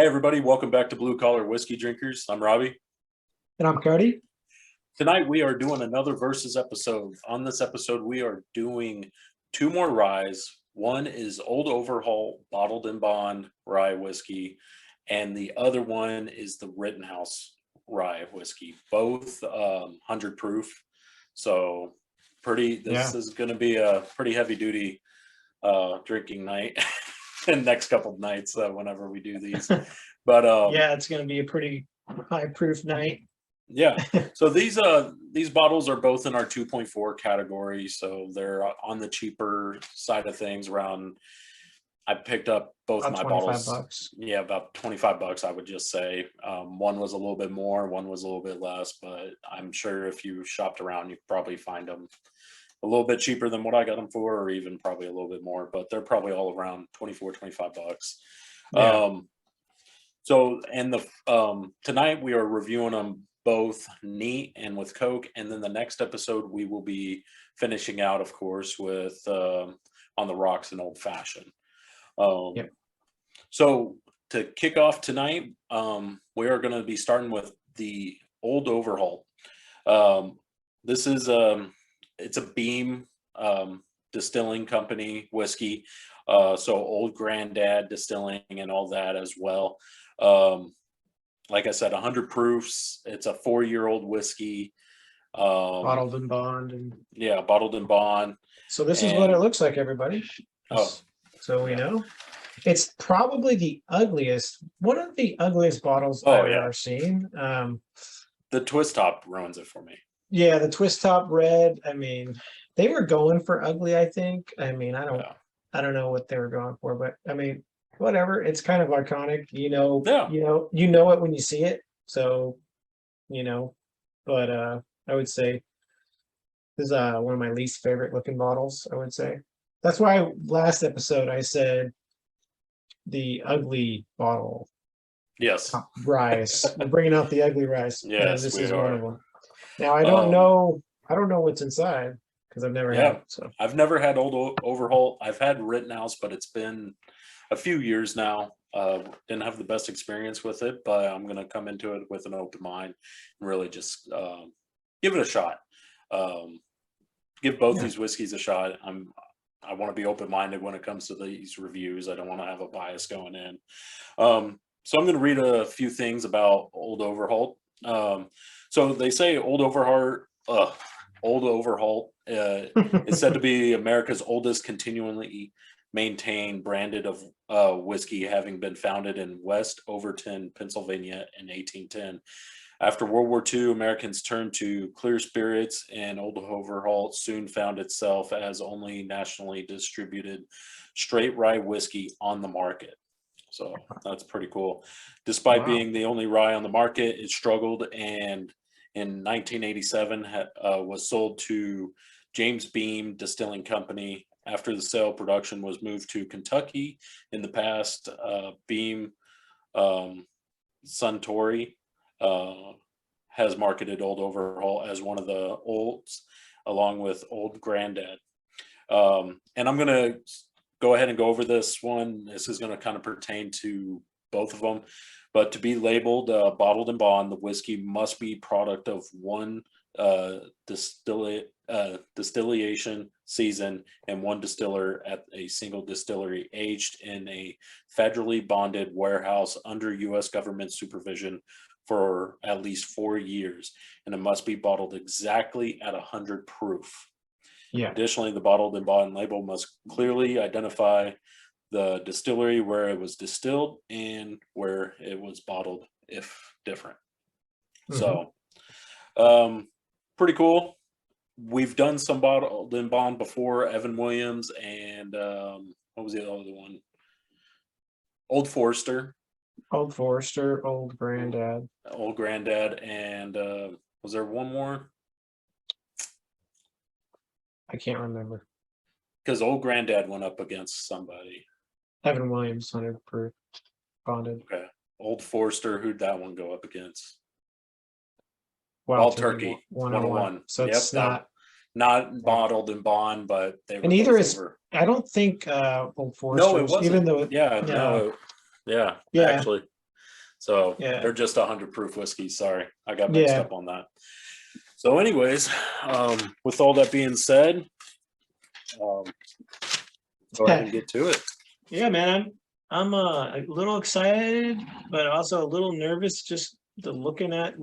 Hey everybody, welcome back to Blue Collar Whiskey Drinkers. I'm Robbie. And I'm Cody. Tonight we are doing another versus episode. On this episode, we are doing two more ryes. One is Old Overholt Bottled in Bond Rye Whiskey, and the other one is the Rittenhouse Rye Whiskey. Both 100 proof. So this is going to be a pretty heavy duty drinking night. And next couple of nights whenever we do these, but yeah, it's going to be a pretty high proof night. Yeah, so these bottles are both in our 2.4 category, so they're on the cheaper side of things. I picked up both about my bottles. $25. Yeah, about $25. I would just say one was a little bit more, one was a little bit less, but I'm sure if you shopped around, you probably find them a little bit cheaper than what I got them for, or even probably a little bit more, but they're probably all around $25. Yeah. Tonight we are reviewing them both neat and with Coke, and then the next episode we will be finishing out, of course, with on the rocks and old fashioned. So to kick off tonight, we are going to be starting with the Old Overholt. This is it's a Beam distilling company whiskey, so Old Granddad Distilling and all that as well. Like I said, 100 proofs. It's a 4-year-old whiskey, Bottled in bond. Bottled in bond. So this is what it looks like, everybody. So we know. It's probably one of the ugliest bottles I've ever seen. The twist top ruins it for me. Yeah, the twist top red. I mean, they were going for ugly, I think. I mean, I don't know what they were going for, but I mean, whatever. It's kind of iconic, you know it when you see it. So, but I would say this is one of my least favorite looking bottles, I would say. That's why last episode I said the ugly bottle. Yes. Rice. We're bringing out the ugly rice. Yes, this we is are. one of them. Now I don't know what's inside because I've never had it. So I've never had Old Overholt. I've had Rittenhouse, but it's been a few years now. Didn't have the best experience with it, but I'm going to come into it with an open mind and really just give it a shot. Give both these whiskeys a shot. I want to be open-minded when it comes to these reviews. I don't want to have a bias going in. So I'm going to read a few things about Old Overholt. So they say Old Overholt is said to be America's oldest continually maintained branded of whiskey, having been founded in West Overton, Pennsylvania in 1810. After World War II, Americans turned to clear spirits, and Old Overholt soon found itself as only nationally distributed straight rye whiskey on the market. So that's pretty cool. Despite being the only rye on the market, it struggled, and in 1987 was sold to James Beam Distilling Company. After the sale, production was moved to Kentucky. In the past, Beam Suntory has marketed Old Overholt as one of the olds, along with Old Granddad. And I'm going to go ahead and go over this one. This is going to kind of pertain to both of them. But to be labeled bottled in bond, the whiskey must be product of one distillation season and one distiller at a single distillery, aged in a federally bonded warehouse under U.S. government supervision for at least 4 years, and it must be bottled exactly at 100 proof. Additionally, the bottled in bond label must clearly identify the distillery where it was distilled and where it was bottled, if different. So pretty cool. We've done some bottled in bond before, Evan Williams and what was the other one? Old Forester. Old Forester, Old Granddad. Old Granddad, and was there one more? I can't remember. Because Old Granddad went up against somebody. Evan Williams, 100 proof, bonded. Okay. Old Forester, who'd that one go up against? Wild Turkey 101. So it's not bottled in bond, but they were. And either is I don't think Old Forester. No, it wasn't. Even though actually. So Yeah. they're just 100 proof whiskeys. Sorry, I got mixed up on that. So anyways, with all that being said, go ahead and get to it. Yeah, man, I'm a little excited, but also a little nervous just looking at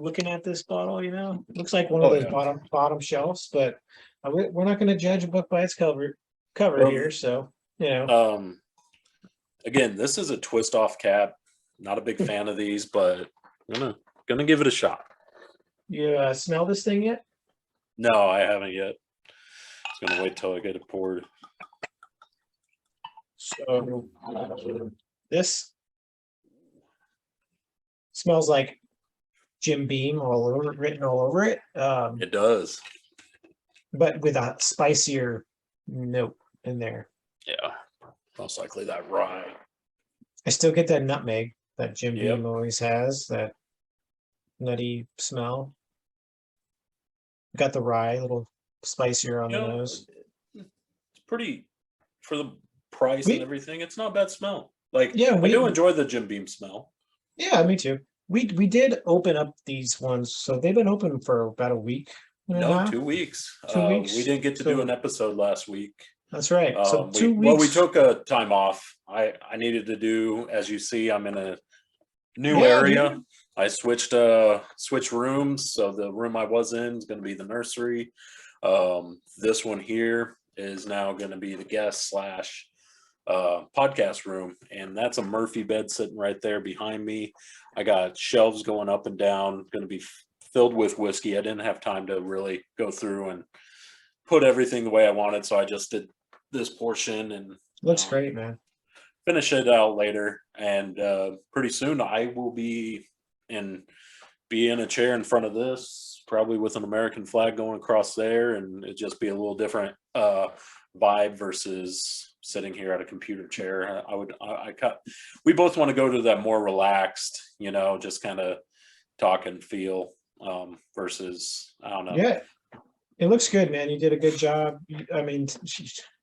this bottle. You know, looks like one of those bottom shelves, but we're not going to judge a book by its cover here. So you know, again, this is a twist off cap. Not a big fan of these, but I'm gonna give it a shot. You smell this thing yet? No, I haven't yet. Just gonna wait till I get it poured. So this smells like Jim Beam written all over it. It does, but with a spicier note in there. Yeah, most likely that rye. I still get that nutmeg that Jim Beam always has, that nutty smell. Got the rye, a little spicier on the nose. It's pretty, for the price and everything, it's not a bad smell. Like, I do enjoy the Jim Beam smell. Yeah, me too. We did open up these ones, so they've been open for about a week. No, 2 weeks. 2 weeks. We didn't get to do an episode last week. That's right. So 2 weeks. Well, we took a time off. I needed to do, as you see, I'm in a new area. Dude. I switched rooms. So the room I was in is going to be the nursery. This one here is now going to be the guest / podcast room, and that's a Murphy bed sitting right there behind me. I got shelves going up and down, going to be filled with whiskey. I didn't have time to really go through and put everything the way I wanted, so I just did this portion and looks great, man. Finish it out later, and pretty soon I will be in a chair in front of this, probably with an American flag going across there, and it just be a little different vibe versus sitting here at a computer chair. We both want to go to that more relaxed, just kind of talk and feel versus, I don't know. Yeah, it looks good, man. You did a good job. I mean,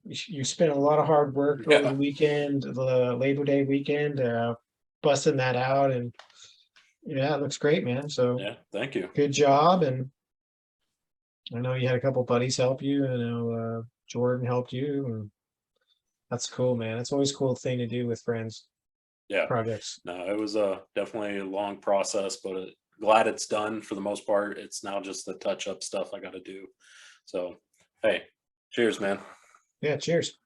you spent a lot of hard work over the weekend, the Labor Day weekend, busting that out, and yeah, it looks great, man. So yeah, thank you. Good job. And I know you had a couple buddies help you. I know Jordan helped you, and that's cool, man. It's always a cool thing to do with friends. Yeah, projects. No, it was definitely a long process, but glad it's done for the most part. It's now just the touch-up stuff I got to do. So, hey, cheers, man. Yeah, cheers.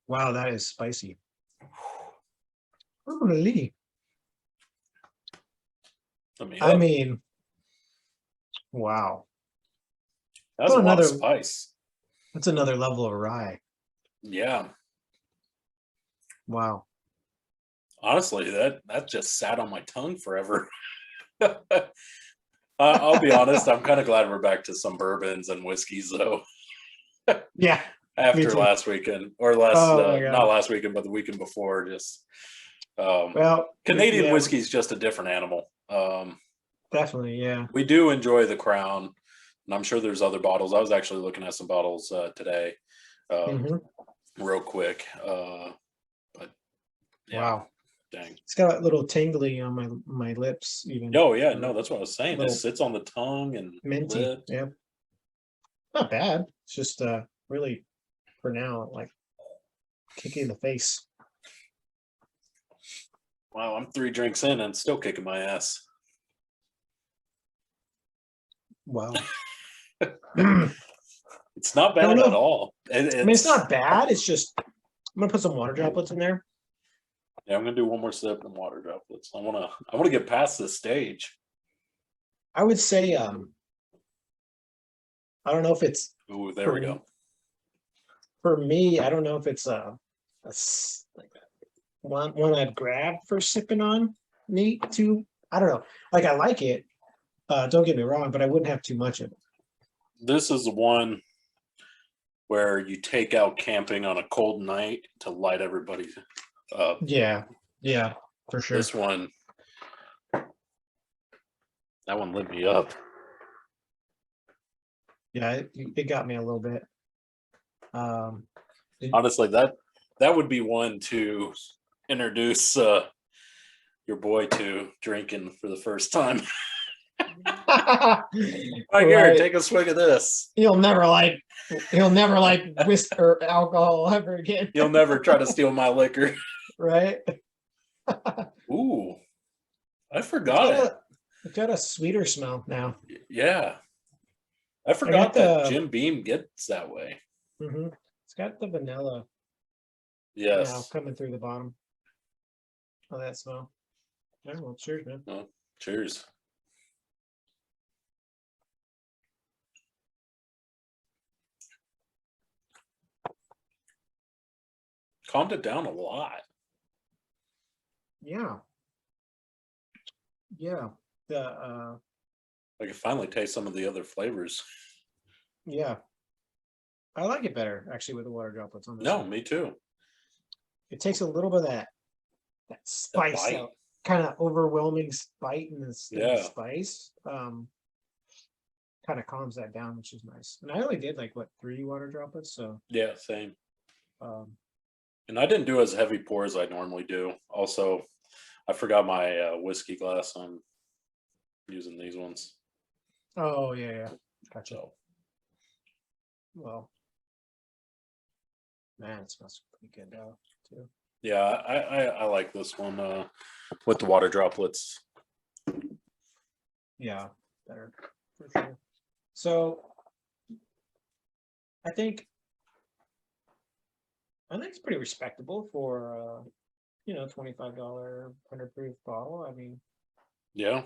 Wow, that is spicy. Really? I mean, wow. That's a lot of spice. That's another level of rye. Yeah. Wow. Honestly, that just sat on my tongue forever. I'll be honest, I'm kind of glad we're back to some bourbons and whiskeys, though. Yeah. After last weekend, or not last weekend, but the weekend before, just Canadian whiskey is just a different animal. Definitely, yeah. We do enjoy the Crown, and I'm sure there's other bottles. I was actually looking at some bottles today, real quick. But yeah, wow, dang, it's got a little tingly on my lips, even. Oh yeah, no, that's what I was saying. It sits on the tongue and minty. lip. Yeah, not bad. It's just really, for now, like kicking in the face. Wow, I'm 3 drinks in and still kicking my ass. Wow. It's not bad at all. I mean, it's not bad. It's just, I'm gonna put some water droplets in there. Yeah, I'm gonna do one more sip and water droplets. I wanna get past this stage. I would say, I don't know if it's. Ooh, there we go. For me, I don't know if it's like one I'd grab for sipping on. Neat too. I don't know. Like, I like it. Don't get me wrong, but I wouldn't have too much of it. This is the one where you take out camping on a cold night to light everybody up. Yeah, for sure. This one, that one lit me up. Yeah, it got me a little bit. Honestly, that would be one to introduce your boy to drinking for the first time. Right here, take a swig of this. He'll never like whiskey or alcohol ever again. He'll never try to steal my liquor. Right? Ooh, I forgot it. It's got a sweeter smell now. Yeah. I forgot that Jim Beam gets that way. It's got the vanilla. Yes. Now coming through the bottom. Oh, that smell. Yeah, well, cheers, man. Oh, cheers. Calmed it down a lot. Yeah. Yeah. I can finally taste some of the other flavors. Yeah. I like it better actually with the water droplets on this. No, me too. It takes a little bit of that spice, that kind of overwhelming bite and the spice. Kind of calms that down, which is nice. And I only did like what, 3 water droplets, so yeah, same. And I didn't do as heavy pour as I normally do. Also, I forgot my whiskey glass. I'm using these ones. Oh yeah, gotcha. So, well, man, it smells pretty good though too. Yeah, I like this one with the water droplets. Yeah, better for sure. So I think it's pretty respectable for $25 100 proof bottle. I mean, yeah.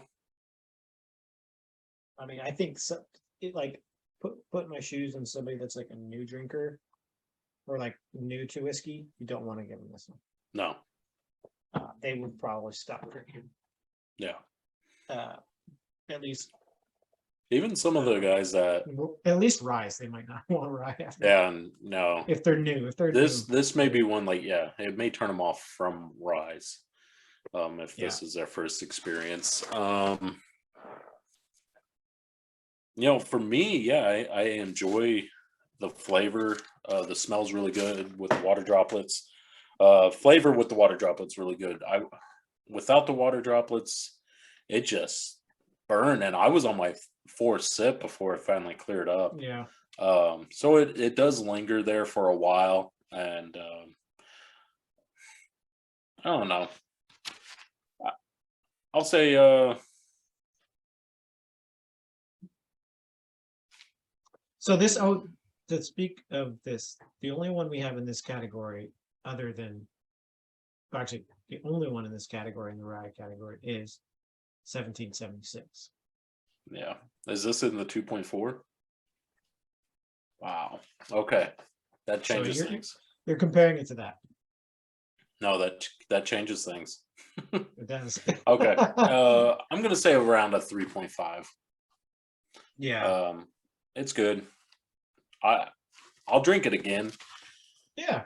I think like put my shoes in somebody that's like a new drinker or like new to whiskey. You don't want to give them this one. No. They would probably stop drinking. Yeah. At least. Even some of the guys that at least ryes, they might not want rye after. Yeah, no. If they're new, this may be one like it may turn them off from ryes. If this is their first experience. For me, I enjoy the flavor. The smell's really good with the water droplets. Flavor with the water droplets really good. Without the water droplets, it just burned, and I was on my 4th sip before it finally cleared up. Yeah. So it does linger there for a while, and I don't know. I'll say so this to speak of this, the only one we have in this category other than actually the only one in this category in the rye category is 1776. Yeah. Is this in the 2.4? Wow. Okay. That changes things. You're comparing it to that. No, that changes things. It does. Okay. I'm gonna say around a 3.5. Yeah. It's good. I'll drink it again. Yeah.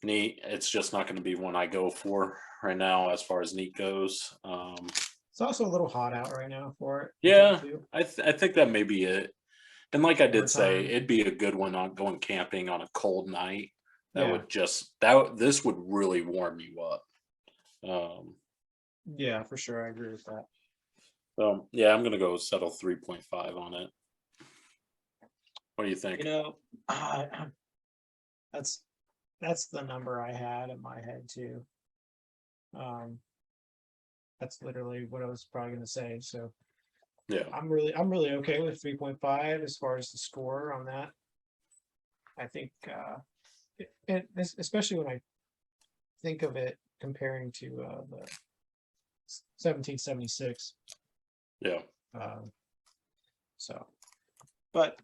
Neat. It's just not gonna be one I go for right now as far as neat goes. It's also a little hot out right now for it. Yeah, I think that may be it. And like I did say, it'd be a good one on going camping on a cold night. This would really warm you up. Yeah, for sure. I agree with that. So yeah, I'm gonna go settle 3.5 on it. What do you think? That's the number I had in my head too. That's literally what I was probably going to say. So yeah, I'm really okay with 3.5 as far as the score on that. I think, especially when I think of it comparing to the 1776. Yeah. So, but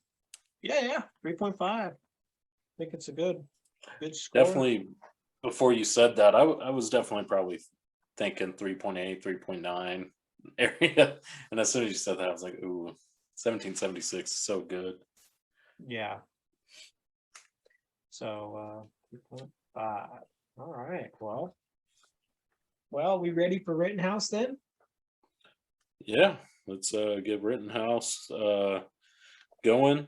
yeah, 3.5. I think it's a good score. Definitely. Before you said that, I was definitely probably thinking 3.8, 3.9 area. And as soon as you said that, I was like, ooh, 1776 is so good. Yeah. So 3.5. All right. Well, we ready for Rittenhouse then? Yeah, let's give Rittenhouse going.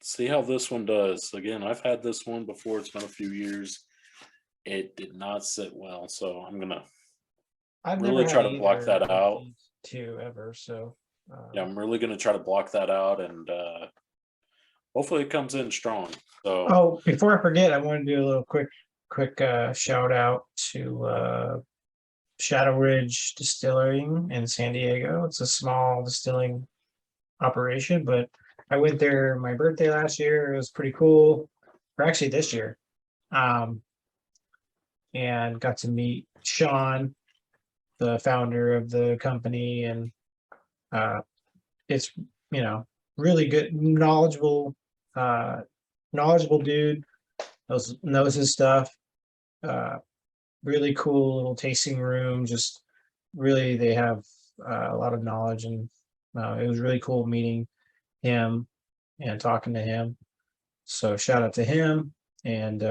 See how this one does. Again, I've had this one before. It's been a few years. It did not sit well, so I'm gonna I've never really had try to block either that of out. these two ever, so Yeah, I'm really gonna try to block that out, and hopefully it comes in strong. So oh, before I forget, I want to do a little quick shout out to Shadow Ridge Distilling in San Diego. It's a small distilling operation, but I went there my birthday last year. It was pretty cool. Or actually this year. And got to meet Sean, the founder of the company, and it's really good, knowledgeable dude, knows his stuff. Really cool little tasting room. Just really, they have a lot of knowledge, and it was really cool meeting him and talking to him. So shout out to him, and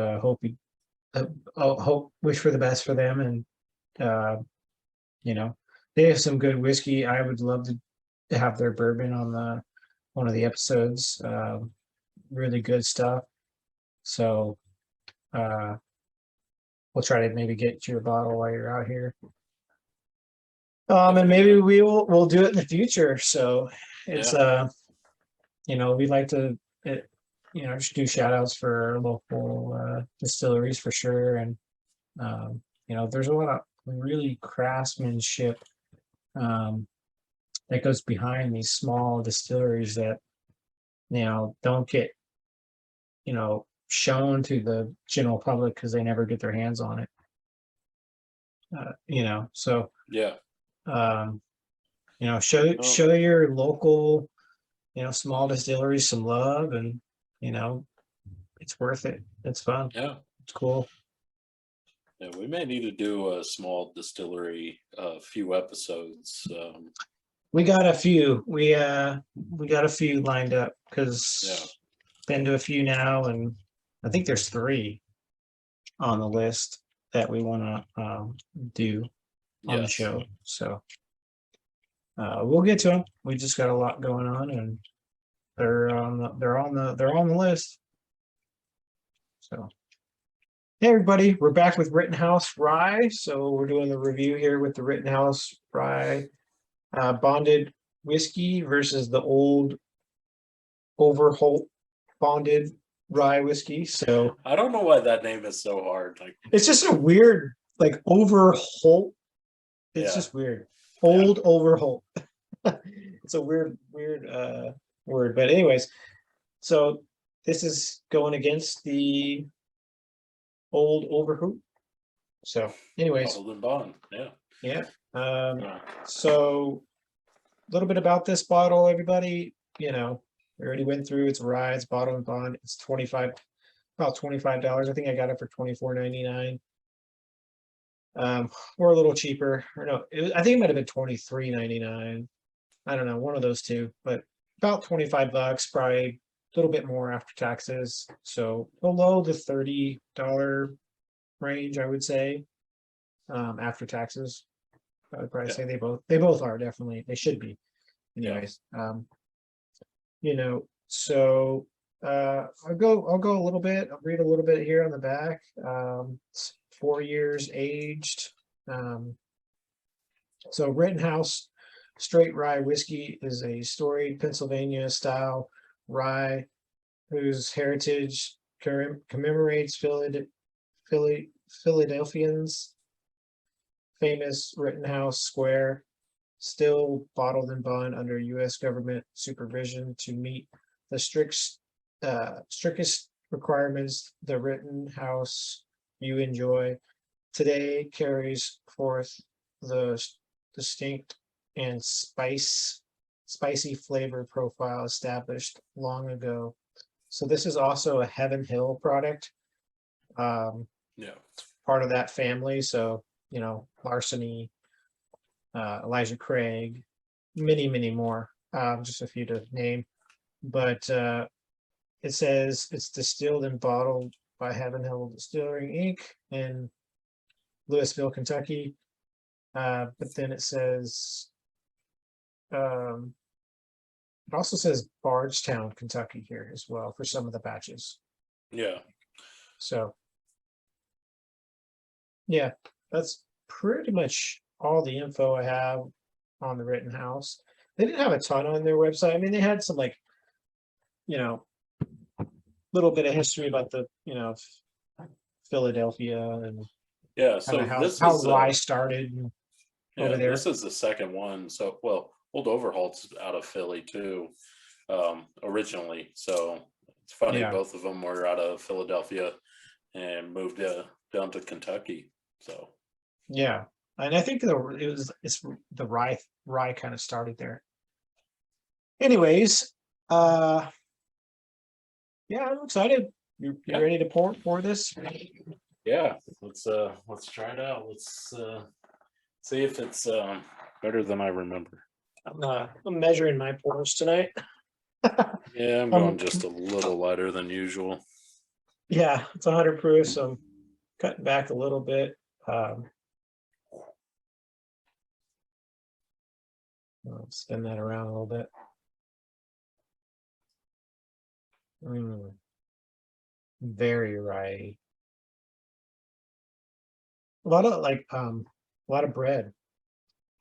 wish for the best for them, and they have some good whiskey. I would love to have their bourbon on one of the episodes. Really good stuff. So we'll try to maybe get you a bottle while you're out here. And maybe we'll do it in the future. So it's we'd like to just do shout outs for local distilleries for sure. And there's a lot of really craftsmanship that goes behind these small distilleries that don't get shown to the general public because they never get their hands on it. So yeah, show your local small distilleries some love, and it's worth it. It's fun. Yeah, it's cool. Yeah, we may need to do a small distillery few episodes. We got a few. We got a few lined up because been to a few now, and I think there's 3 on the list that we want to do on the show. So we'll get to them. We just got a lot going on, and they're on the list. So hey everybody, we're back with Rittenhouse Rye. So we're doing the review here with the Rittenhouse Rye bonded whiskey versus the old Overholt bonded rye whiskey. So I don't know why that name is so hard. Like, it's just a weird, like, Overholt. It's just weird. Old Overholt. It's a weird word. But anyways, so this is going against the old Overholt. So anyways, Bottled and bond. Yeah. So a little bit about this bottle, everybody. We already went through. It's rye. It's bottled and bond. It's about $25. I think I got it for $24.99. Or a little cheaper. Or no, I think it might have been $23.99. I don't know, one of those two, but about $25, probably a little bit more after taxes. So below the $30 range, I would say, after taxes. I would probably say they both are, definitely. They should be. Anyways, so I'll go a little bit. I'll read a little bit here on the back. It's 4 years aged. So Rittenhouse Straight Rye Whisky is a storied Pennsylvania style rye whose heritage commemorates Philadelphians' famous Rittenhouse Square, still bottled and bond under U.S. government supervision to meet the strictest requirements. The Rittenhouse you enjoy today carries forth the distinct and spicy flavor profile established long ago. So this is also a Heaven Hill product. Part of that family. So Larceny, Elijah Craig, many more. Just a few to name, but it says it's distilled and bottled by Heaven Hill Distilling Inc. in Louisville, Kentucky. But then it says It also says Bardstown, Kentucky here as well for some of the batches. Yeah. So, yeah, that's pretty much all the info I have on the Rittenhouse. They didn't have a ton on their website. I mean, they had some like, little bit of history about the, Philadelphia and Yeah. kind So of this how is rye started over there. this is the second one. So Old Overholt's out of Philly too, originally. So it's funny, Yeah. both of them were out of Philadelphia and moved down to Kentucky. So Yeah, and I think it's the rye kind of started there. Anyways, yeah, I'm excited. You ready to pour this? yeah, let's try it out. Let's see if it's better than I remember. I'm measuring my pours tonight. Yeah, I'm going just a little lighter than usual. Yeah, it's 100 proof, so I'm cutting back a little bit. I'll spin that around a little bit. Very rye. A lot of a lot of bread.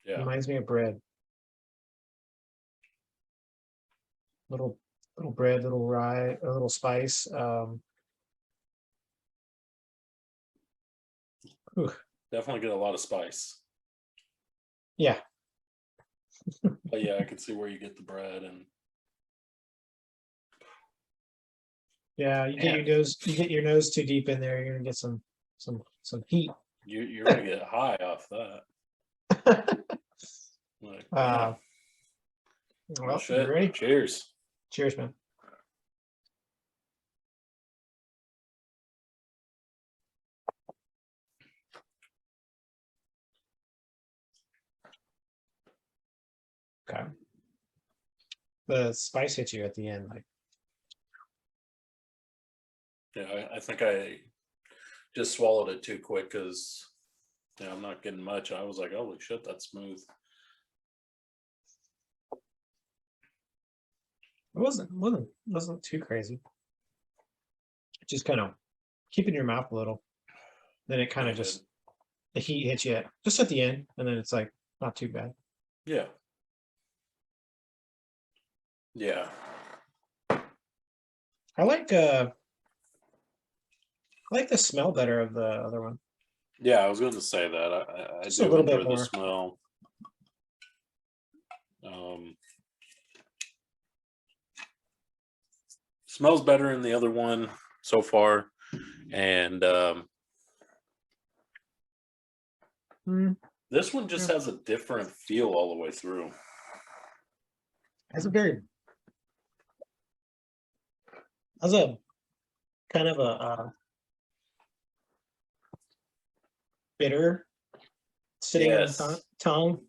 Yeah, Reminds me of bread. Little bread, little rye, a little spice. definitely get a lot of spice. Yeah. But yeah, I can see where you get the bread and. Yeah, you get your nose too deep in there, you're gonna get some heat. You're gonna get high off that. Like, Well, shit. you ready? Cheers. Cheers, man. Okay. The spice hits you at the end, like. Yeah, I think I just swallowed it too quick because I'm not getting much. I was like, holy shit, that's smooth. It wasn't too crazy. Just kind of keeping your mouth a little. Then it kind of just the heat hits you just at the end, and then it's like not too bad. Yeah. Yeah. I like the smell better of the other one. Yeah, I was going to say that. I Just a do little bit enjoy more. the smell. Smells better in the other one so far, and this one just has a different feel all the way through. Has a kind of a bitter sitting on the tongue.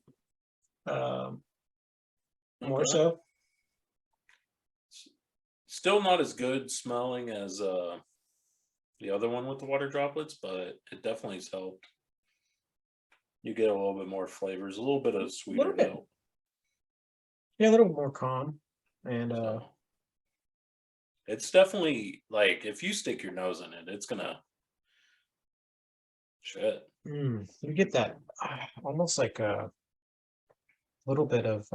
More so. Still not as good smelling as the other one with the water droplets, but it definitely has helped. You get a little bit more flavors, a little bit of sweeter note. Yeah, a little more calm, and it's definitely like if you stick your nose in it, it's gonna shit. You get that almost like a little bit of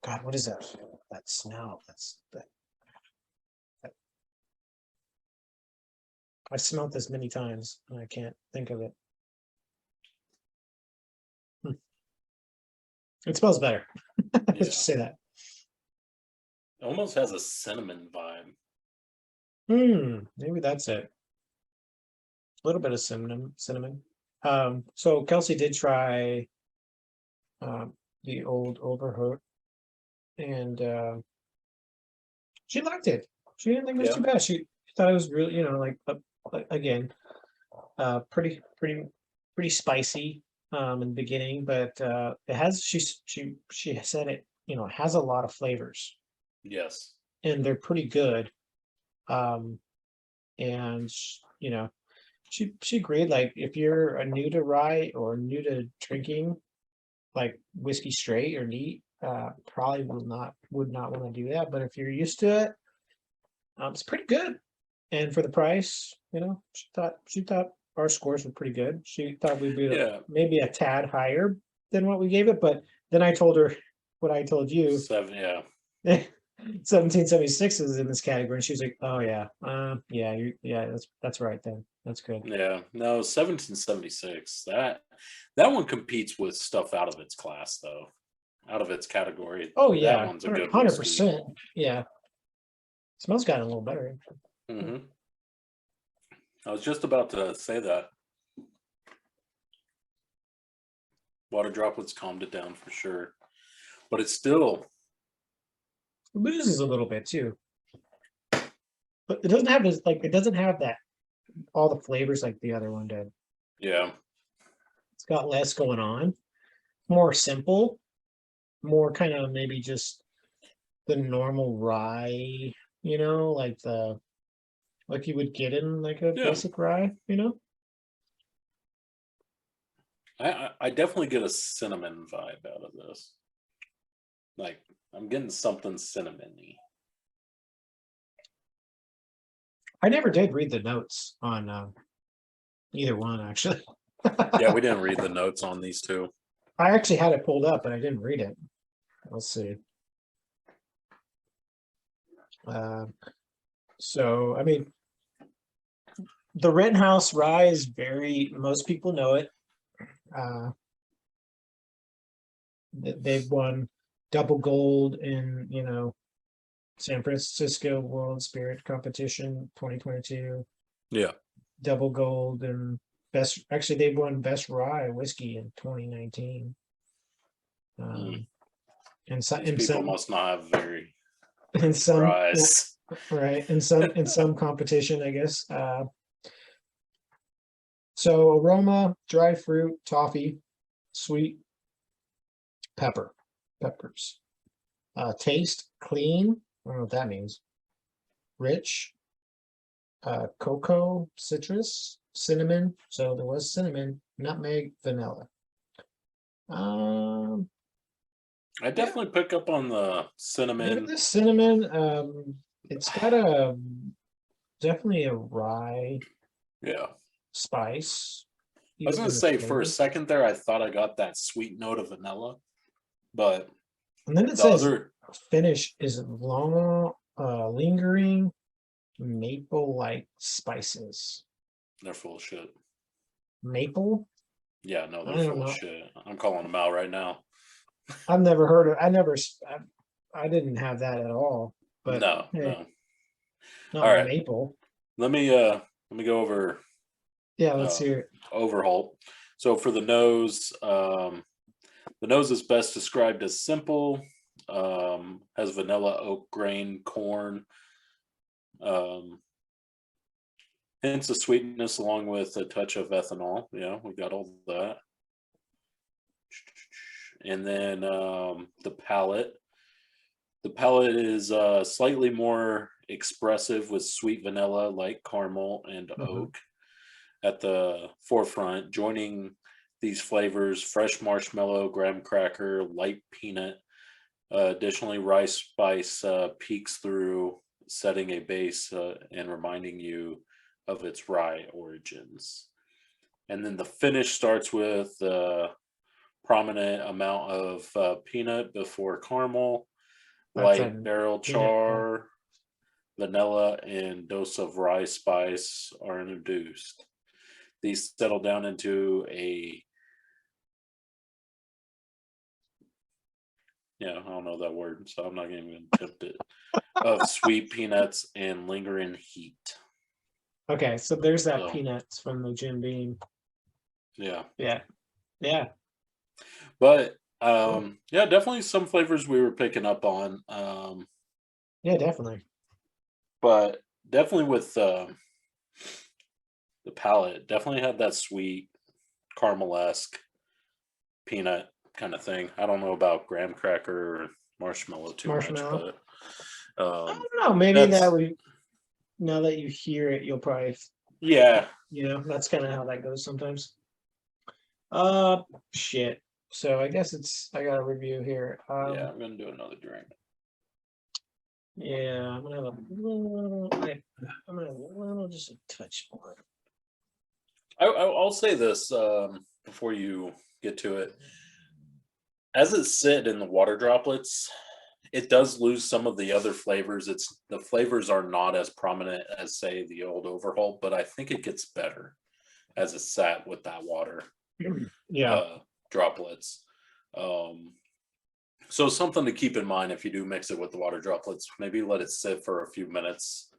God, what is that? That smell. That's that. I've smelled this many times and I can't think of it. It smells better. Let's just say that. It almost has a cinnamon vibe. Maybe that's it. A little bit of cinnamon. So Kelsey did try the Old Overholt, and she liked it. She didn't think it was too bad. She thought it was really, again, pretty spicy in the beginning, but it has she said it, has a lot of flavors. Yes. And they're pretty good. And she agreed, like if you're new to rye or new to drinking like whiskey straight or neat, probably would not want to do that. But if you're used to it, it's pretty good. And for the price, she thought our scores were pretty good. She thought we'd be maybe a tad higher than what we gave it. But then I told her what I told you. 1776 is in this category, and she was like, "Oh yeah, that's right then. That's good." Yeah, no, 1776. That one competes with stuff out of its class, though, out of its category. Oh yeah, that one's a good 100%. Yeah, smells gotten a little better. Mm-hmm. I was just about to say that. Water droplets calmed it down for sure, but it's still loses a little bit too. But it doesn't have this, like, it doesn't have that all the flavors like the other one did. Yeah. It's got less going on, more simple, more kind of maybe just the normal rye, like you would get in like a basic rye, I definitely get a cinnamon vibe out of this. Like, I'm getting something cinnamony. I never did read the notes on either one, actually. Yeah, we didn't read the notes on these two. I actually had it pulled up, but I didn't read it. Let's see. So, I mean, the Rittenhouse Rye is most people know it. They've won double gold in, San Francisco World Spirit Competition 2022. Yeah. Double gold and they won best rye whiskey in 2019. And people must not have very in some ryes. Right, in some competition, I guess. So aroma, dry fruit, toffee, sweet, peppers. Taste, clean. I don't know what that means. Rich, cocoa, citrus, cinnamon. So there was cinnamon, nutmeg, vanilla. I definitely pick up on the cinnamon. The cinnamon. It's got definitely a rye. Spice. I was gonna say for a second there, I thought I got that sweet note of vanilla, but and then it says finish is long, lingering maple-like spices. They're full of shit. Maple? Yeah, no, they're full of shit. I'm calling them out right now. I've never heard of. I didn't have that at all. But no. Not all right, maple. Let me go over. Yeah, let's hear it. Overholt. So for the nose is best described as simple. Has vanilla, oak grain, corn. Hints of sweetness along with a touch of ethanol. Yeah, we got all that. And then the palate. The palate is slightly more expressive with sweet vanilla, light caramel, and oak at the forefront. Joining these flavors, fresh marshmallow, graham cracker, light peanut. Additionally, rice spice peeks through, setting a base and reminding you of its rye origins. And then the finish starts with a prominent amount of peanut before caramel, light barrel char, vanilla, and dose of rye spice are introduced. These settle down into I don't know that word, so I'm not even going to attempt it, of sweet peanuts and lingering heat. Okay, so there's that peanuts from the Jim Beam. Yeah. But definitely some flavors we were picking up on. Yeah, definitely. But definitely with the palate, definitely had that sweet caramel-esque peanut kind of thing. I don't know about graham cracker or marshmallow too much, but I don't know. Maybe now that you hear it, you'll probably that's kind of how that goes sometimes. Shit. So I guess I got a review here. Yeah, I'm gonna do another drink. Yeah, I'm gonna have a little, just a touch more. I'll say this before you get to it. As it sit in the water droplets, it does lose some of the other flavors. The flavors are not as prominent as, say, the old Overholt, but I think it gets better as it sat with that water droplets. So something to keep in mind if you do mix it with the water droplets, maybe let it sit for a few minutes.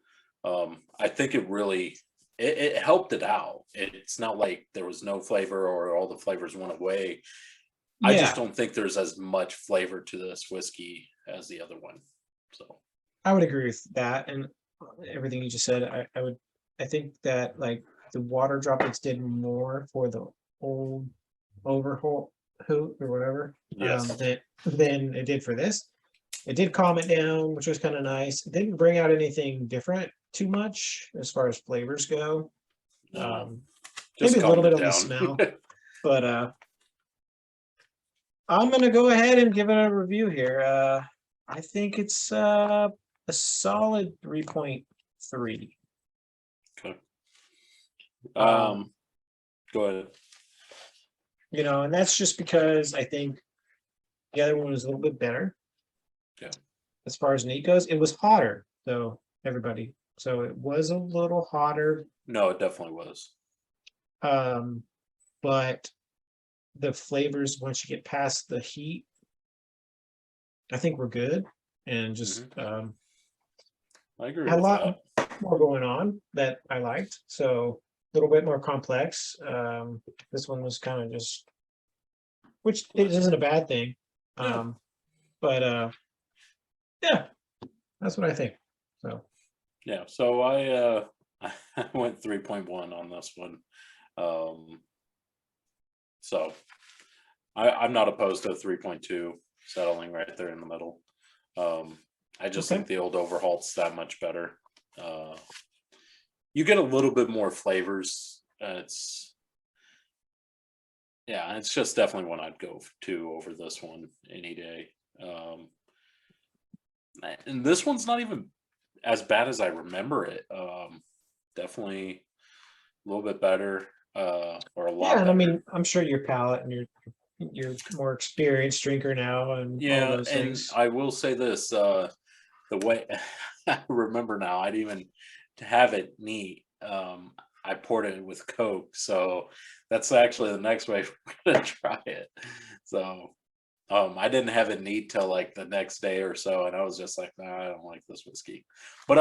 I think it helped it out. It's not like there was no flavor or all the flavors went away. I just don't think there's as much flavor to this whiskey as the other one. So I would agree with that and everything you just said. I think that like the water droplets did more for the old Overholt hoot or whatever than it did for this. It did calm it down, which was kind of nice. It didn't bring out anything different too much as far as flavors go. Maybe a little bit on the smell, but I'm gonna go ahead and give it a review here. I think it's a solid 3.3. Okay. Go ahead. You know, and that's just because I think the other one was a little bit better. Yeah. As far as neat goes, it was hotter, though, everybody. So it was a little hotter. No, it definitely was. But the flavors, once you get past the heat, I think we're good. And just I agree had a with lot that. more going on that I liked. So a little bit more complex. This one was kind of just, which isn't a bad thing. But yeah, that's what I think. So yeah, so I went 3.1 on this one. So I'm not opposed to 3.2 settling right there in the middle. I just think the old Overholt's that much better. You get a little bit more flavors. It's just definitely one I'd go to over this one any day. And this one's not even as bad as I remember it. Definitely a little bit better, or a lot. Yeah, and better. I mean, I'm sure your palate and you're more experienced drinker now, and all those things. I will say this: the way I remember now, I didn't even have it neat. I poured it with Coke, so that's actually the next way we're gonna try it. So I didn't have it neat till like the next day or so, and I was just like, nah, I don't like this whiskey. But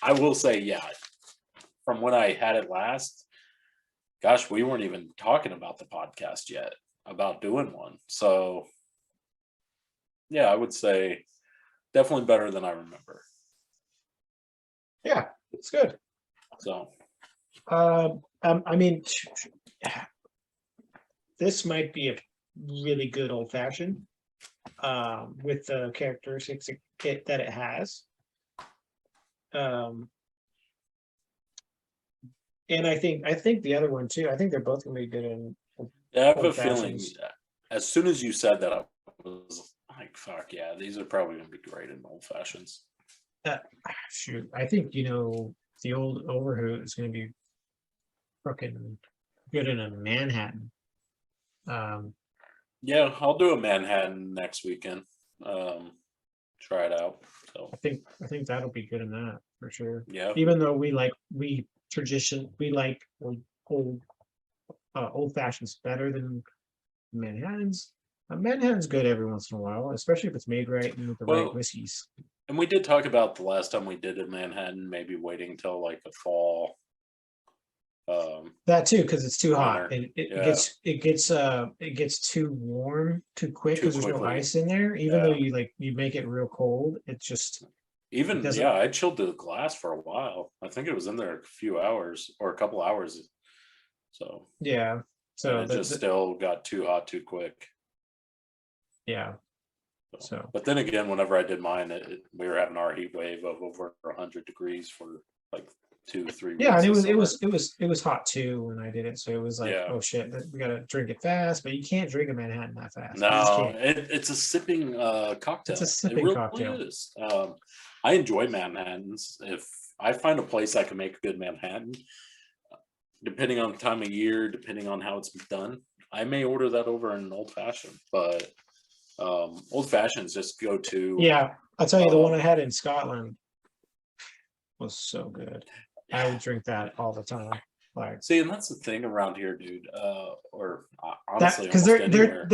I will say, yeah, from when I had it last, gosh, we weren't even talking about the podcast yet about doing one. So yeah, I would say definitely better than I remember. Yeah, it's good. So I mean, this might be a really good old fashioned with the characteristics that it has. And I think the other one too. I think they're both gonna be good in. I have a feeling as soon as you said that, I was like, fuck yeah, these are probably gonna be great in old fashions. Shoot, I think the old Overhoot is gonna be fucking good in a Manhattan. Yeah, I'll do a Manhattan next weekend. Try it out. So I think that'll be good in that for sure. Yeah. Even though we like old fashions better than Manhattans. Manhattan's good every once in a while, especially if it's made right and with the right whiskeys. And we did talk about the last time we did a Manhattan, maybe waiting till like the fall. That too, because it's too hot. It gets too warm too quick because there's no ice in there. Even though you make it real cold, it just I chilled the glass for a while. I think it was in there a few hours or a couple hours. So yeah, so it just still got too hot too quick. Yeah. So, but then again, whenever I did mine, we were having our heat wave of over 100 degrees for like 2-3 Yeah, weeks and of summer. it was hot too when I did it, so it was like, oh shit, we gotta drink it fast, but you can't drink a Manhattan that fast. No, it's a sipping cocktail. It's a sipping really cocktail. is. I enjoy Manhattans. If I find a place I can make a good Manhattan, depending on the time of year, depending on how it's done, I may order that over an old fashioned. But old fashions just go to. Yeah, I'll tell you, the one I had in Scotland was so good. I would drink that all the time. Like, see, and that's the thing around here, dude. Or honestly, because their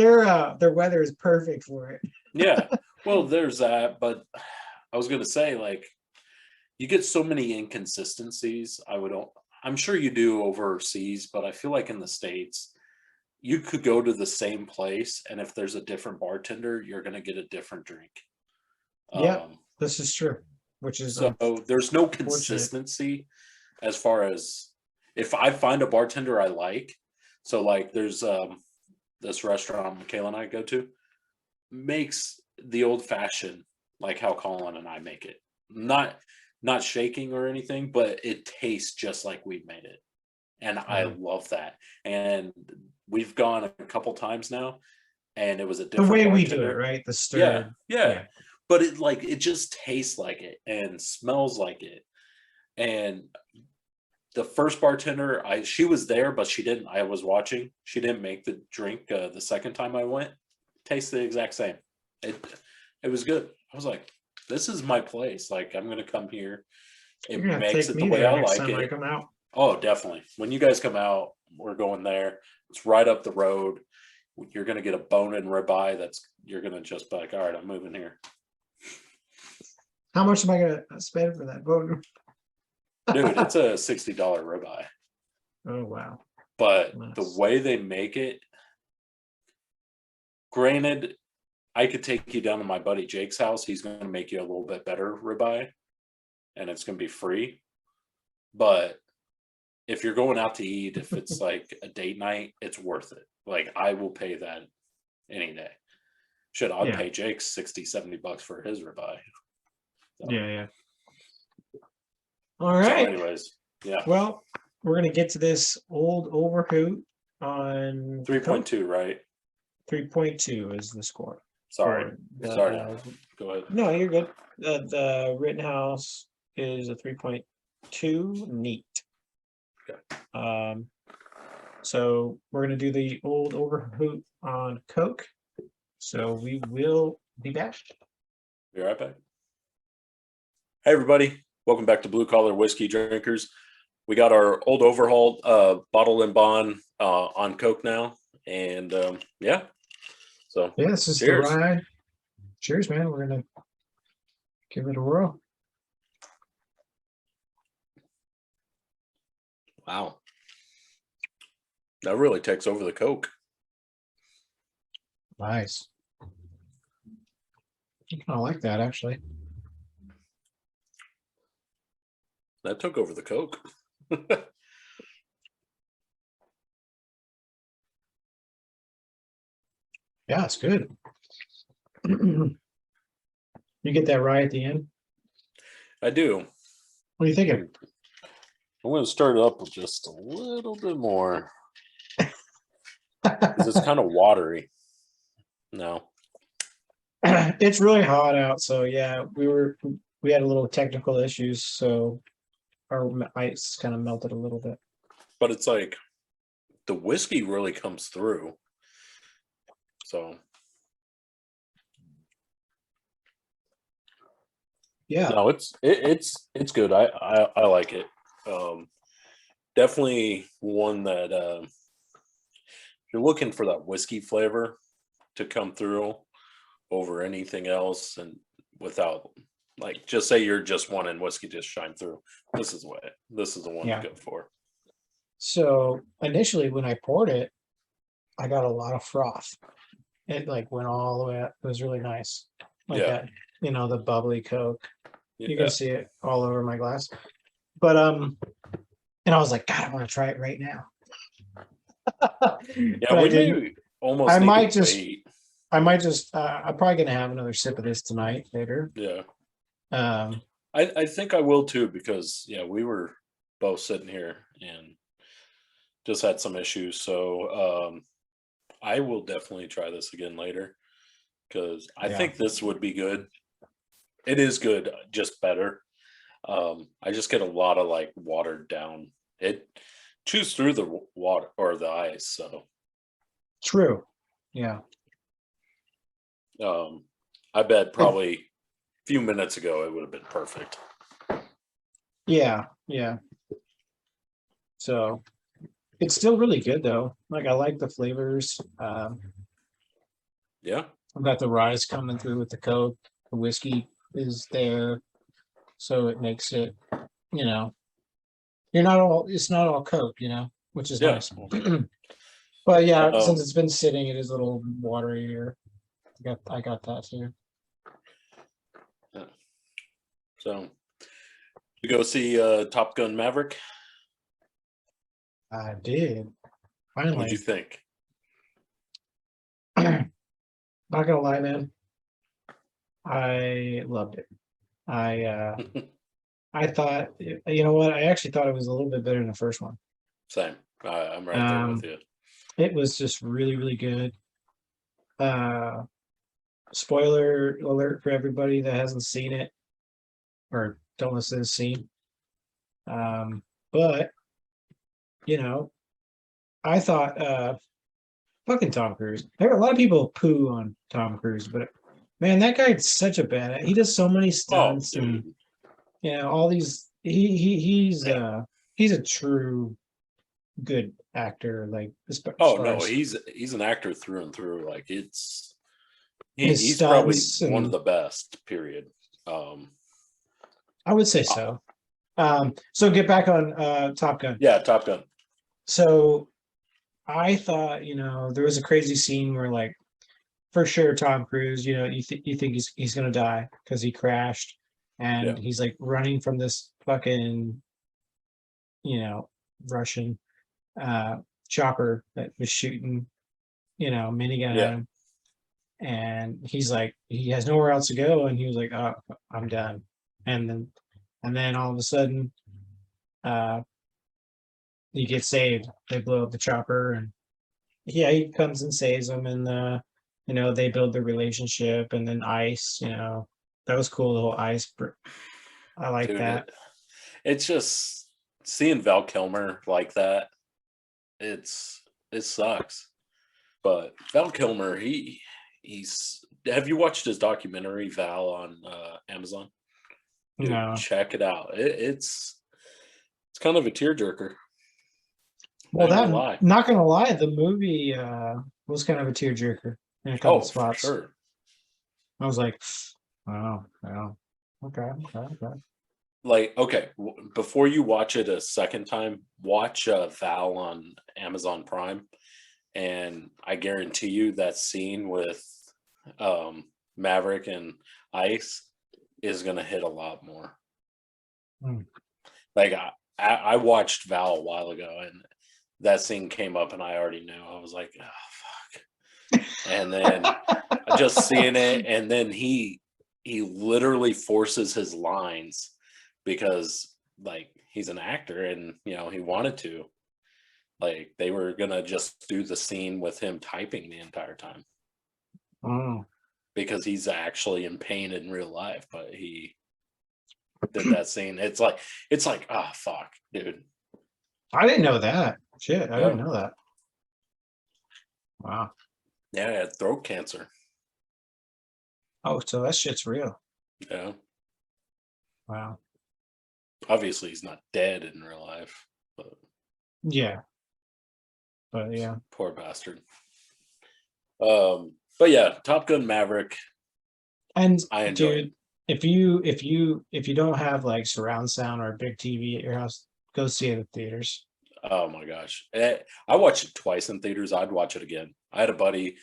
weather is perfect for it. Yeah, well, there's that, but I was gonna say, like, you get so many inconsistencies. I'm sure you do overseas, but I feel like in the States, you could go to the same place, and if there's a different bartender, you're gonna get a different drink. Yeah, this is true. Which is so there's no consistency as far as if I find a bartender I like. So like, there's this restaurant Michaela and I go to makes the old fashioned like how Colin and I make it. Not shaking or anything, but it tastes just like we made it. And I love that. And we've gone a couple times now, and it was a different the way bartender. we do it, right? The stirred. Yeah. But it just tastes like it and smells like it. And the first bartender, she was there, but she didn't. I was watching. She didn't make the drink the second time I went. Tastes the exact same. It was good. I was like, this is my place. Like, I'm gonna come here. It makes it the way I like it. Come out. Oh, definitely. When you guys come out, we're going there. It's right up the road. You're gonna get a bone-in ribeye. You're gonna just be like, all right, I'm moving here. How much am I gonna spend for that bone? Dude, it's a $60 ribeye. Oh wow. But the way they make it, granted, I could take you down to my buddy Jake's house. He's going to make you a little bit better ribeye, and it's going to be free. But if you're going out to eat, if it's like a date night, it's worth it. Like, I will pay that any day. I'd pay Jake $60-$70 for his ribeye. So. Yeah. All right. So anyways, yeah. Well, we're gonna get to this Old Overholt on 3.2, right? 3.2 is the score. Sorry. Go ahead. No, you're good. The Rittenhouse is a 3.2 neat. Okay. So we're gonna do the Old Overholt on Coke. So we will be back. Be right back. Hey everybody, welcome back to Blue Collar Whiskey Drinkers. We got our Old Overholt bottled and bond on Coke now, and yeah. So yeah, this is cheers. The rye. Cheers, man. We're gonna give it a whirl. Wow, that really takes over the Coke. Nice. I kind of like that, actually. That took over the Coke. Yeah, it's good. You get that rye at the end? I do. What are you thinking? I'm going to start it up with just a little bit more. Because it's kind of watery. No. It's really hot out, so yeah, we had a little technical issues, so our ice kind of melted a little bit. But it's like the whiskey really comes through. So yeah. No, it's good. I like it. Definitely one that if you're looking for that whiskey flavor to come through over anything else, and without, like, just say you're just wanting whiskey to shine through, this is the one to go for. So initially when I poured it, I got a lot of froth. It like went all the way up. It was really nice. Like that, the bubbly Coke. You can see it all over my glass. But and I was like, God, I want to try it right now. Yeah, we may almost I might just I'm probably gonna have another sip of this tonight later. Yeah. I think I will too, because we were both sitting here and just had some issues. So I will definitely try this again later because I think this would be good. It is good, just better. I just get a lot of like watered down. It chews through the water or the ice. So true. Yeah. I bet probably a few minutes ago it would have been perfect. Yeah. So it's still really good though. Like I like the flavors. Yeah. I've got the rye coming through with the Coke. The whiskey is there, so it makes it, it's not all Coke, which is nice. But yeah, since it's been sitting, it is a little waterier. I got that too. Yeah. So you go see Top Gun Maverick? I did. Finally. What'd you think? Not gonna lie, man. I loved it. I thought, you know what? I actually thought it was a little bit better than the first one. Same. I'm right there with you. It was just really, really good. Spoiler alert for everybody that hasn't seen it or don't listen to the scene. But I thought fucking Tom Cruise. There are a lot of people poo on Tom Cruise, but man, that guy's such a bad. He does so many stunts and all these. He's a true good actor. Like no, he's an actor through and through. Like he's probably one of the best. Period. I would say so. So get back on Top Gun. Yeah, Top Gun. So I thought, there was a crazy scene where, like, for sure, Tom Cruise, you think he's gonna die because he crashed, and he's like running from this fucking, Russian chopper that was shooting, minigun at him, and he's like, he has nowhere else to go, and he was like, "Oh, I'm done," and then all of a sudden, he gets saved. They blow up the chopper, and he comes and saves him, and they build the relationship, and then Ice, that was cool. The whole Ice, I like that. It's just seeing Val Kilmer like that. It sucks, but Val Kilmer, he's. Have you watched his documentary Val on Amazon? Dude, no. Check it out. It's kind of a tearjerker. Well, not gonna lie, the movie was kind of a tearjerker in a couple spots. For sure. I was like, wow, okay. Like, okay, before you watch it a second time, watch Val on Amazon Prime, and I guarantee you that scene with Maverick and Ice is gonna hit a lot more. Like I watched Val a while ago, and that scene came up, and I already knew. I was like, oh fuck. And then just seeing it, and then he literally forces his lines because, like, he's an actor, and he wanted to. Like, they were gonna just do the scene with him typing the entire time. Because he's actually in pain in real life, but he did that scene. It's like, ah, fuck, dude. I didn't know that. Shit, I didn't know that. Wow. Yeah, he had throat cancer. Oh, so that shit's real. Yeah. Wow. Obviously, he's not dead in real life, but yeah. But yeah, poor bastard. But yeah, Top Gun Maverick. And I enjoyed it. If you don't have like surround sound or a big TV at your house, go see it at theaters. Oh my gosh. I watched it twice in theaters. I'd watch it again. I had a buddy.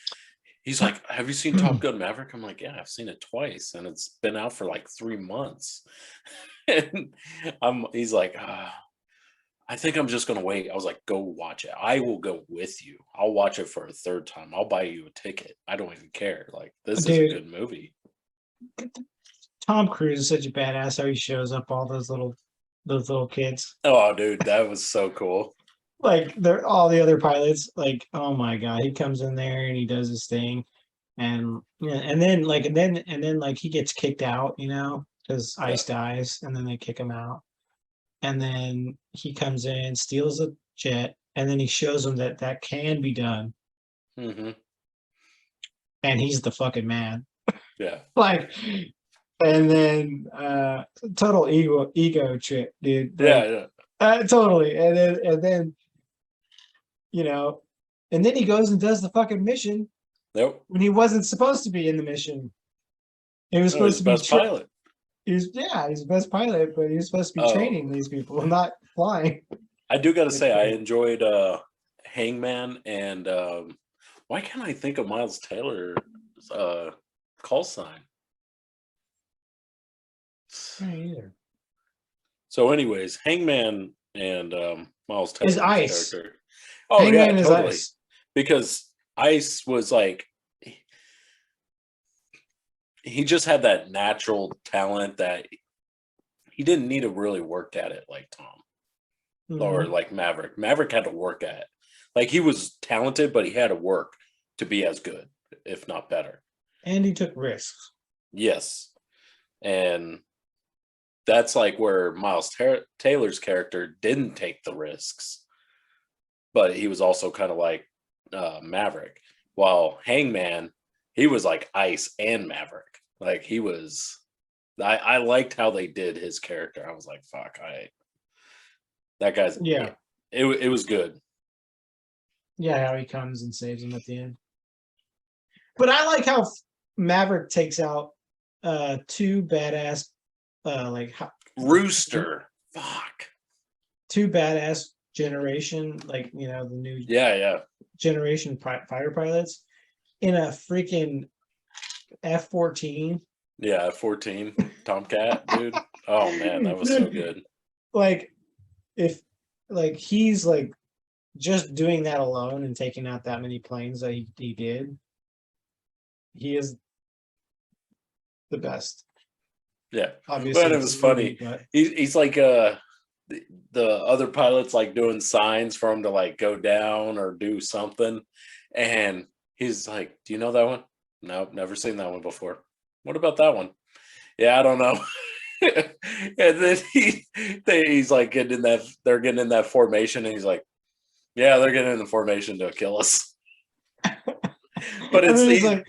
He's like, have you seen Top Gun Maverick? I'm like, yeah, I've seen it twice, and it's been out for like 3 months. And he's like, I think I'm just going to wait. I was like, go watch it. I will go with you. I'll watch it for a third time. I'll buy you a ticket. I don't even care. Like, this is a good movie. Tom Cruise is such a badass how he shows up all those little those little kids. Oh, dude, that was so cool. Like they're all the other pilots. Like, oh my god, he comes in there and he does his thing, and yeah, and then like he gets kicked out, because Yeah. Ice dies, and then they kick him out, and then he comes in, steals a jet, and then he shows them that that can be done, Mm-hmm. and he's the fucking man. Yeah. Like, and then total ego trip, dude. Yeah. Like, Yeah. totally, and then you know, and then he goes and does the fucking mission Nope. when he wasn't supposed to be in the mission. He was No, he's supposed the to be best pilot. he's the best pilot, but he was supposed to be Oh, training these people, not flying. I do got to It's say, I great. enjoyed Hangman and why can't I think of Miles Taylor's call sign? Right, either. So, anyways, Hangman and Miles Is Taylor's Ice. character. Oh yeah, Hangman is totally. Ice. Because Ice was like, he just had that natural talent that he didn't need to really work at it like Tom or Mhm. like Maverick. Maverick had to work at it. Like he was talented, but he had to work to be as good, if not better. And he took risks. Yes. And that's like where Miles Taylor's character didn't take the risks, but he was also kind of like Maverick. While Hangman, he was like Ice and Maverick. Like he was, I liked how they did his character. I was like, fuck, that guy's, Yeah. it was good. Yeah, how he comes and saves him at the end. But I like how Maverick takes out two badass like Rooster, fuck. two badass generation, like the new Yeah. generation fighter pilots in a freaking F-14. Yeah, 14 Tomcat, dude. Oh man, that was so good. Like, if like he's like just doing that alone and taking out that many planes that he did, he is the best. Yeah. Obviously, But it it's was a movie, funny. but He's like the other pilots like doing signs for him to like go down or do something. And he's like, do you know that one? Nope, never seen that one before. What about that one? Yeah, I don't know. And then he's like getting in that, they're getting in that formation, and he's like, yeah, they're getting in the formation to kill us. But and it's then he's like,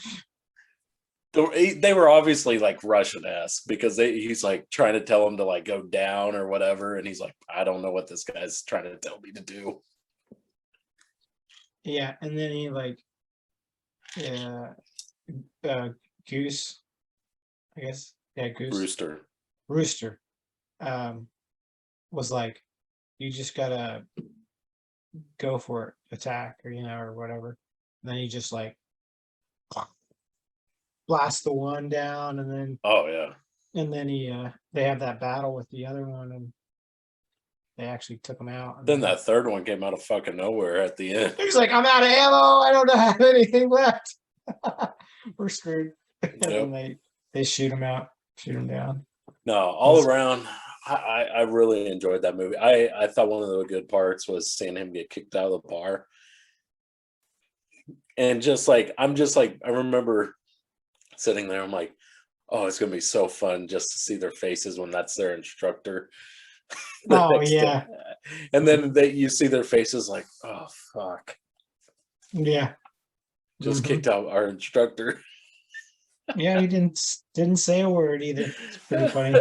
they were obviously like Russian-esque because he's like trying to tell him to like go down or whatever, and he's like, I don't know what this guy's trying to tell me to do. yeah, and then he like, yeah, Goose, I guess, yeah, Goose, Rooster, was like, you just gotta go for it, attack, or whatever. And then he just like blasts the one down, and then Oh yeah. they have that battle with the other one, and they actually took him out. And Then that third one came out of fucking nowhere at the end. he's like, I'm out of ammo. I don't have anything left. We're screwed. And Yep. then they shoot him out, shoot him down. No, all around, I really enjoyed that movie. I thought one of the good parts was seeing him get kicked out of the bar. And I remember sitting there, I'm like, oh, it's gonna be so fun just to see their faces when that's their instructor. Oh yeah. And then you see their faces like, oh fuck. Yeah. Just kicked out our instructor. Yeah, he didn't say a word either. It's pretty funny.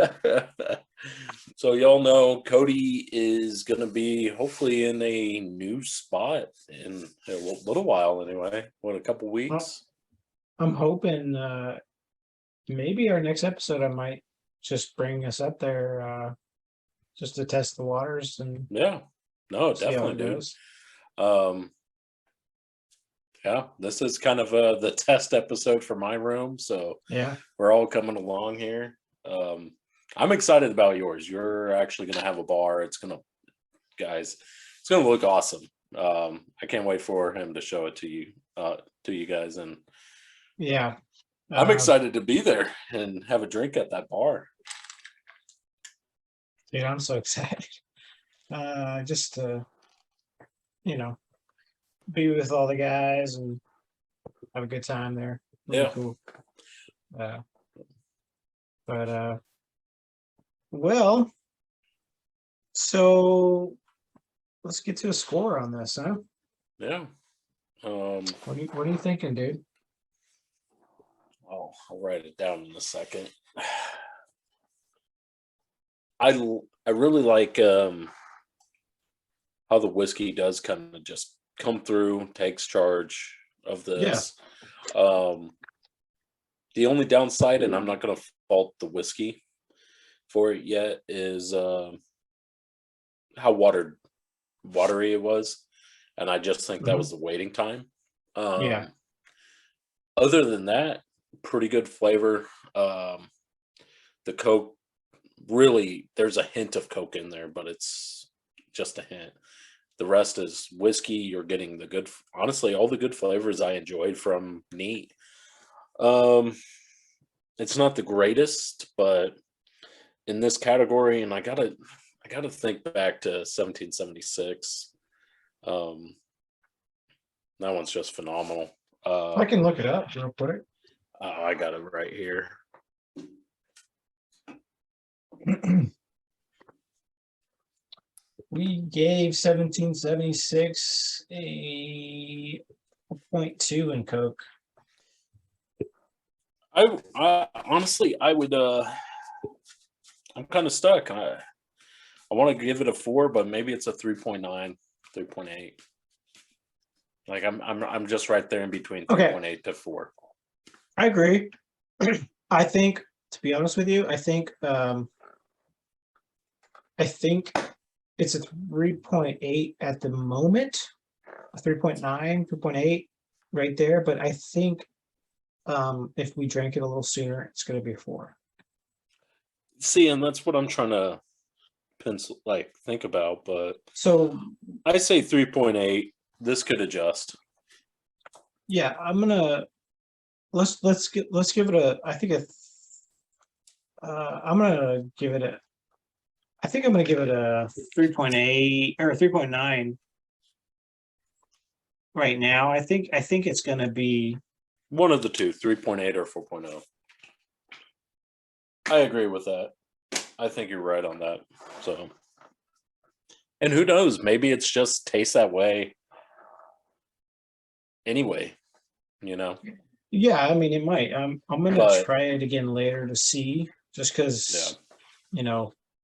So y'all know Cody is gonna be hopefully in a new spot in a little while anyway. What, a couple weeks? I'm hoping maybe our next episode I might just bring us up there just to test the waters and Yeah. No, see how definitely, it dude. goes. Yeah, this is kind of the test episode for my room, so Yeah, we're all coming along here. I'm excited about yours. You're actually gonna have a bar. It's gonna look awesome. I can't wait for him to show it to you guys, and yeah. I'm excited to be there and have a drink at that bar. Dude, I'm so excited. Just to, be with all the guys and have a good time there. Really cool. Well, so let's get to a score on this, huh? Yeah. What are you thinking, dude? I'll write it down in a second. I really like how the whiskey does kind of just come through, takes charge of this. The only downside, and I'm not going to fault the whiskey for it yet, is how watery it was, and I just think that was the waiting time. Other than that, pretty good flavor. The Coke, really, there's a hint of Coke in there, but it's just a hint. The rest is whiskey. You're getting the good, honestly, all the good flavors I enjoyed from Neat. It's not the greatest, but in this category, and I gotta think back to 1776. That one's just phenomenal. I can look it up real quick. I got it right here. We gave 1776 a 0.2 in Coke. I honestly, I would. I'm kind of stuck. I want to give it a 4, but maybe it's a 3.9, 3.8. Like I'm just right there in between 3.8 to 4. I agree. I think, to be honest with you, I think it's a 3.8 at the moment, a 3.9, 3.8 right there. But I think if we drank it a little sooner, it's going to be a 4. See, and that's what I'm trying to think about. But so I say 3.8. This could adjust. Yeah, I'm gonna let's give it a. I think I'm gonna give it a. I think I'm gonna give it a 3.8 or 3.9 right now. I think it's gonna be one of the two, 3.8 or 4.0. I agree with that. I think you're right on that. So, and who knows? Maybe it's just tastes that way anyway. Yeah, I mean, it might. I'm gonna try it again later to see, just because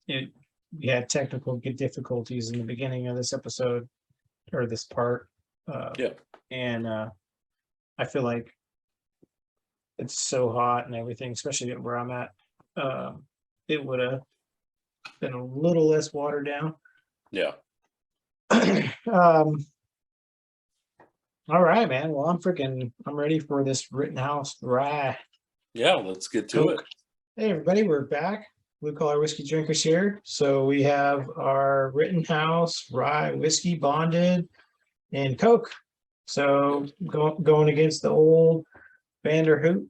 we had technical difficulties in the beginning of this episode or this part. And I feel like it's so hot and everything, especially where I'm at. It would have been a little less watered down. Yeah. All right, man. Well, I'm ready for this Rittenhouse Rye. Yeah, let's get to it. Hey, everybody, we're back. Blue Collar Whiskey Drinkers here. So we have our Rittenhouse Rye Whiskey bonded in Coke. So going against the old Vanderhoot.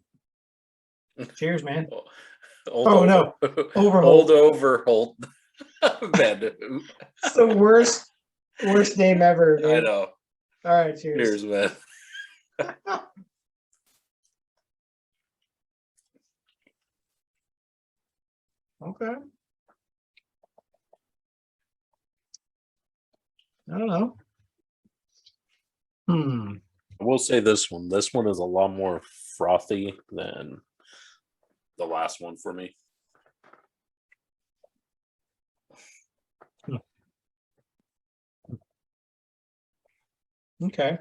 Cheers, man. No, Overholt. Old Overholt. Vanderhoot. It's the worst name ever, dude. I know. All right, cheers. Cheers, man. Okay. I don't know. I will say this one. This one is a lot more frothy than the last one for me. Okay.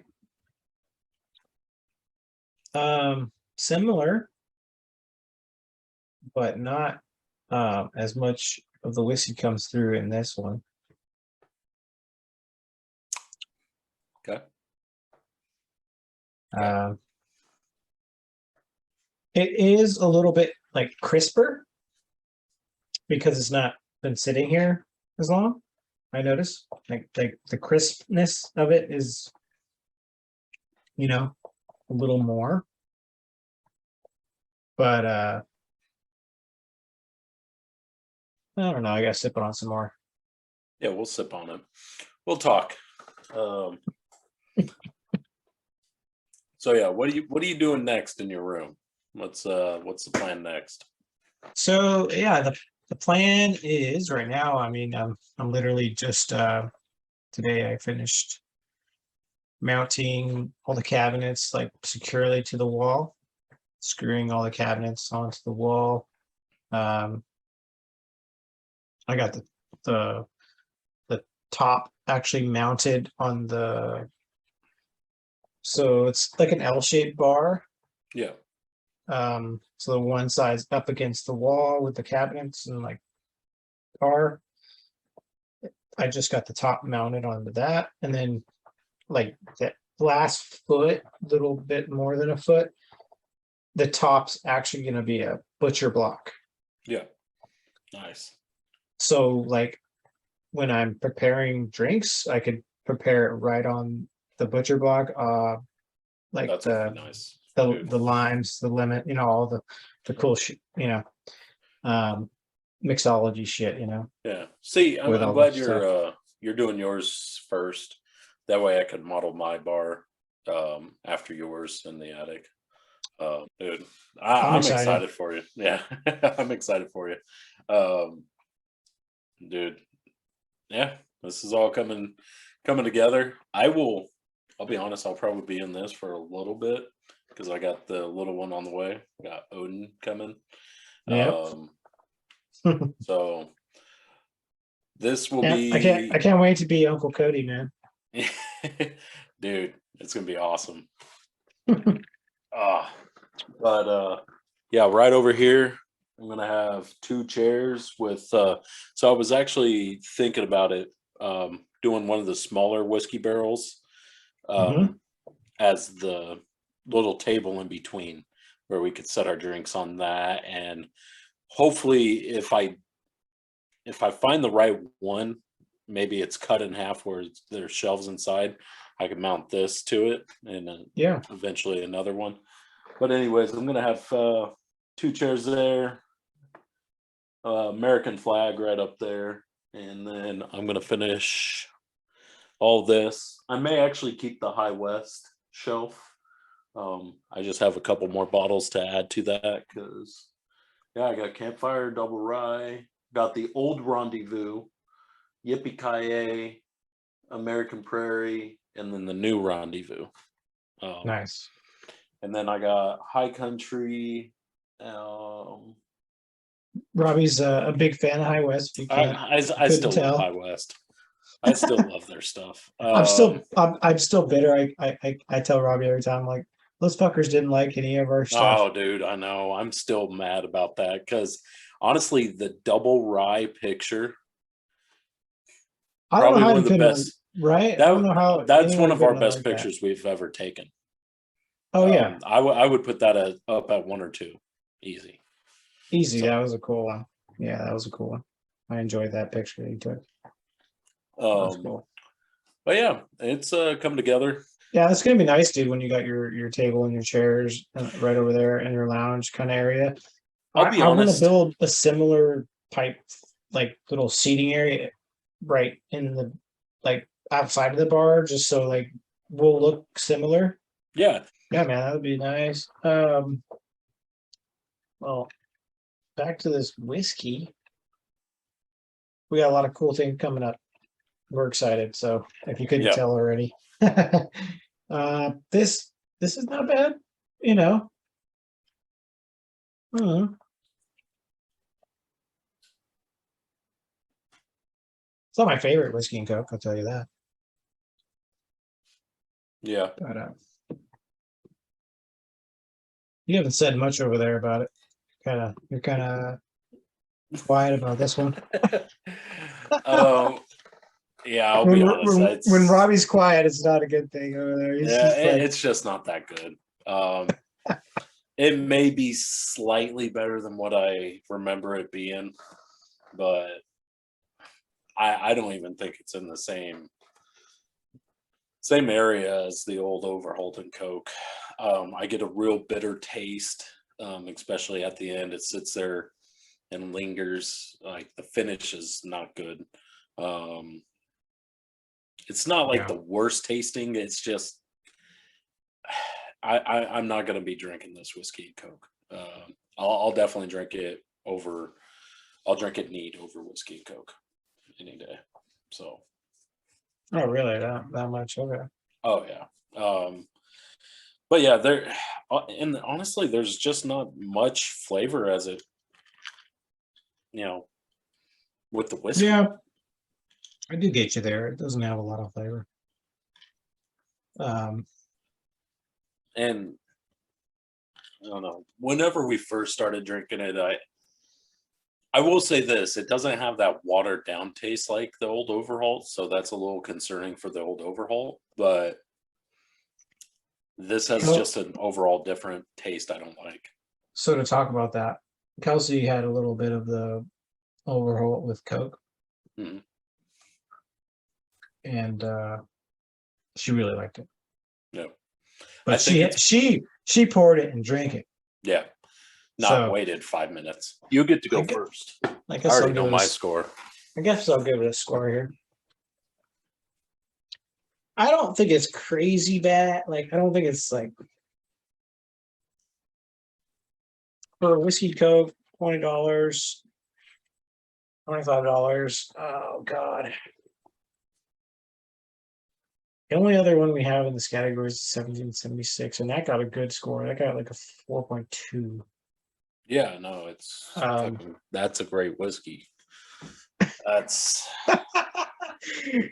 Similar, but not as much of the whiskey comes through in this one. Okay. It is a little bit like crisper because it's not been sitting here as long. I notice like the crispness of it is, a little more. But I don't know. I gotta sip on some more. Yeah, we'll sip on it. We'll talk. So yeah, what are you doing next in your room? What's the plan next? So yeah, the plan is right now. I mean, I'm literally just today I finished mounting all the cabinets like securely to the wall, screwing all the cabinets onto the wall. I got the the top actually mounted on the, so it's like an L-shaped bar. Yeah. So the one side's up against the wall with the cabinets and like bar. I just got the top mounted onto that, and then like that last foot, little bit more than a foot, the top's actually going to be a butcher block. Yeah. Nice. So like when I'm preparing drinks, I could prepare it right on the butcher block. Like That's nice. The limes, the lemon, all the cool shit, mixology shit, Yeah. See, I'm all glad the stuff. you're doing yours first. That way I could model my bar after yours in the attic. Dude, I'm excited for you. Yeah, I'm excited for you. Dude, yeah, this is all coming together. I'll be honest, I'll probably be in this for a little bit because I got the little one on the way. Got Odin coming. Yep. So this will I can't wait to be Uncle Cody, man. Dude, it's gonna be awesome. But yeah, right over here I'm gonna have 2 chairs with so I was actually thinking about it, doing one of the smaller whiskey barrels as the little table in between where we could set our drinks on that. And hopefully if I find the right one, maybe it's cut in half where there's shelves inside, I can mount this to it, and then eventually another one. But anyways, I'm gonna have 2 chairs there, American flag right up there, and then I'm gonna finish all this. I may actually keep the High West shelf. I just have a couple more bottles to add to that because I got Campfire Double Rye, got the Old Rendezvous, Yippee-Ki-Yay, American Prairie, and then the New Rendezvous. Nice. And then I got High Country. Robbie's a big fan of High West. I still love High West. I still love their stuff. I'm still bitter. I tell Robbie every time, like, those fuckers didn't like any of our stuff. Oh, dude, I know. I'm still mad about that because honestly, the double rye picture, probably one of the best. Right? I don't know how. That's one of our best pictures we've ever taken. Oh yeah, I would put that up at 1 or 2, easy. So, that was a cool one. Yeah, that was a cool one. I enjoyed that picture that you took. That's cool. But yeah, it's come together. Yeah, it's gonna be nice, dude, when you got your table and your chairs right over there in your lounge kind of area. I'll be honest. I want to build a similar type, like little seating area right in the, like outside of the bar, just so like we'll look similar. Yeah. Yeah, man, that would be nice. Well, back to this whiskey. We got a lot of cool things coming up. We're excited. So if you couldn't tell already, this is not bad, It's not my favorite whiskey and Coke, I'll tell you that. Yeah. But you haven't said much over there about it. You're kind of quiet about this one. Yeah, I'll be honest. When Robbie's quiet, it's not a good thing over there. It's just not that good. It may be slightly better than what I remember it being, but I don't even think it's in the same area as the old Overholt and Coke. I get a real bitter taste, especially at the end. It sits there and lingers. Like the finish is not good. It's not like the worst tasting. It's just I'm not going to be drinking this whiskey and Coke. I'll definitely drink it over. I'll drink it neat over whiskey and Coke any day. So. Oh, really? That much? Okay. Oh yeah. But yeah, there, and honestly, there's just not much flavor as it, with the whiskey. Yeah, I do get you there. It doesn't have a lot of flavor. And I don't know. Whenever we first started drinking it, I will say this: it doesn't have that watered down taste like the old Overholt, so that's a little concerning for the old Overholt. But this has just an overall different taste I don't like. So to talk about that, Kelsey had a little bit of the Overholt with Coke. Mm-hmm. And she really liked it. Yeah. But she poured it and drank it. Yeah. Not waited 5 minutes. You get to go first. I already know my score. I guess I'll give it a score here. I don't think it's crazy bad. Like, I don't think it's like for a whiskey Coke, $20, $25. Oh God. The only other one we have in this category is 1776, and that got a good score. That got like a 4.2. Yeah, no, it's that's a great whiskey. That's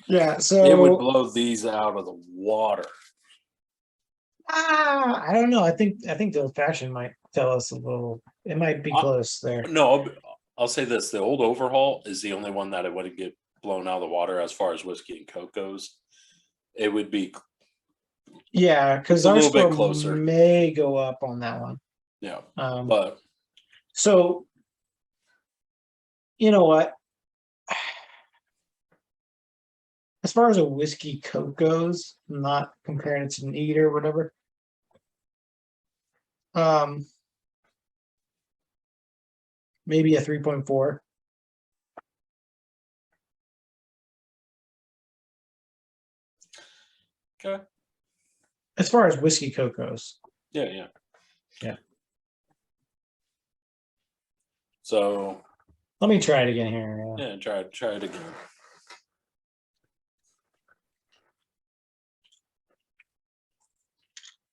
yeah. So it would blow these out of the water. I don't know. I think the old fashioned might tell us a little. It might be close there. No, I'll say this: the old Overhaul is the only one that it wouldn't get blown out of the water as far as whiskey and Coke goes. It would be, because a our little score bit closer. May go up on that one. Yeah, but so you know what? As far as a whiskey Coke goes, I'm not comparing it to neat or whatever. Maybe a 3.4. Okay. As far as whiskey Coke goes. Yeah. So let me try it again here. Yeah, try it again.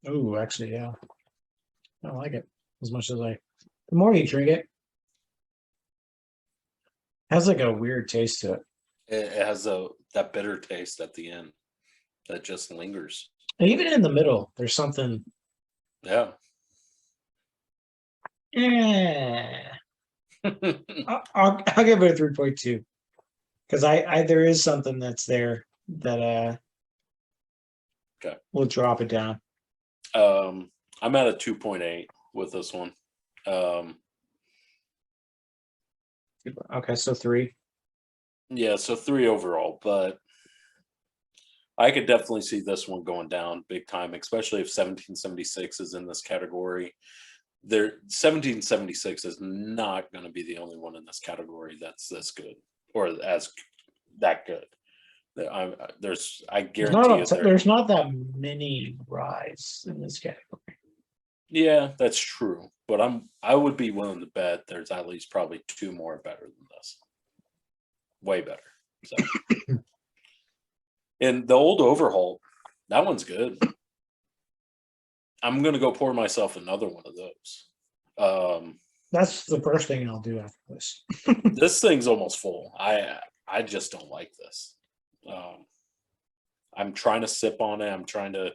Oh, actually, yeah. I don't like it as much as the more you drink it, has like a weird taste to it. It has that bitter taste at the end that just lingers. And even in the middle, there's something. Yeah. Yeah. I'll give it a 3.2 because I there is something that's there that okay. We'll drop it down. I'm at a 2.8 with this one. Okay, so 3. Yeah, so 3 overall, but I could definitely see this one going down big time, especially if 1776 is in this category. 1776 is not going to be the only one in this category that's this good or as that good. I guarantee there's not that many ryes in this category. Yeah, that's true. But I would be willing to bet there's at least probably 2 more better than this. Way better. So. And the old Overholt, that one's good. I'm gonna go pour myself another one of those. That's the first thing I'll do after this. This thing's almost full. I just don't like this. I'm trying to sip on it. I'm trying to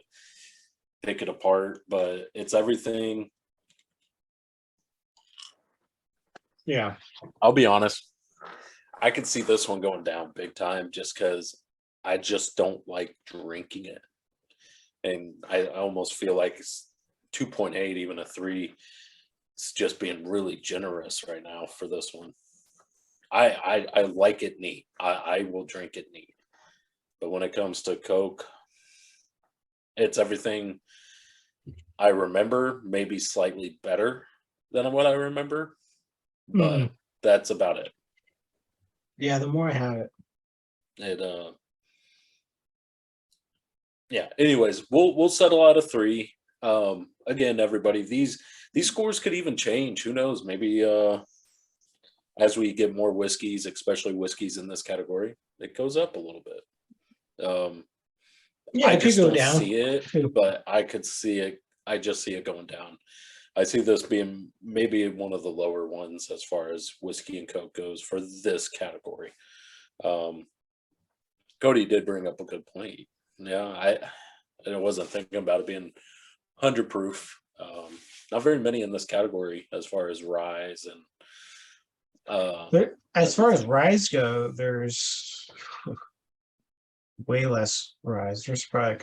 pick it apart, but it's everything. Yeah. I'll be honest. I could see this one going down big time just because I just don't like drinking it. And I almost feel like it's 2.8, even a 3. It's just being really generous right now for this one. I like it neat. I will drink it neat. But when it comes to Coke, it's everything I remember, maybe slightly better than what I remember. But That's about it. Yeah, the more I have it. Yeah. Anyways, we'll settle out of 3. Again, everybody, these scores could even change. Who knows? Maybe as we get more whiskeys, especially whiskeys in this category, it goes up a little bit. Yeah, I it could just go don't down. see it, but I could see it. I just see it going down. I see this being maybe one of the lower ones as far as whiskey and coke goes for this category. Cody did bring up a good point. Yeah, I wasn't thinking about it being 100 proof. Not very many in this category as far as ryes and as far as ryes go, there's way less ryes. There's probably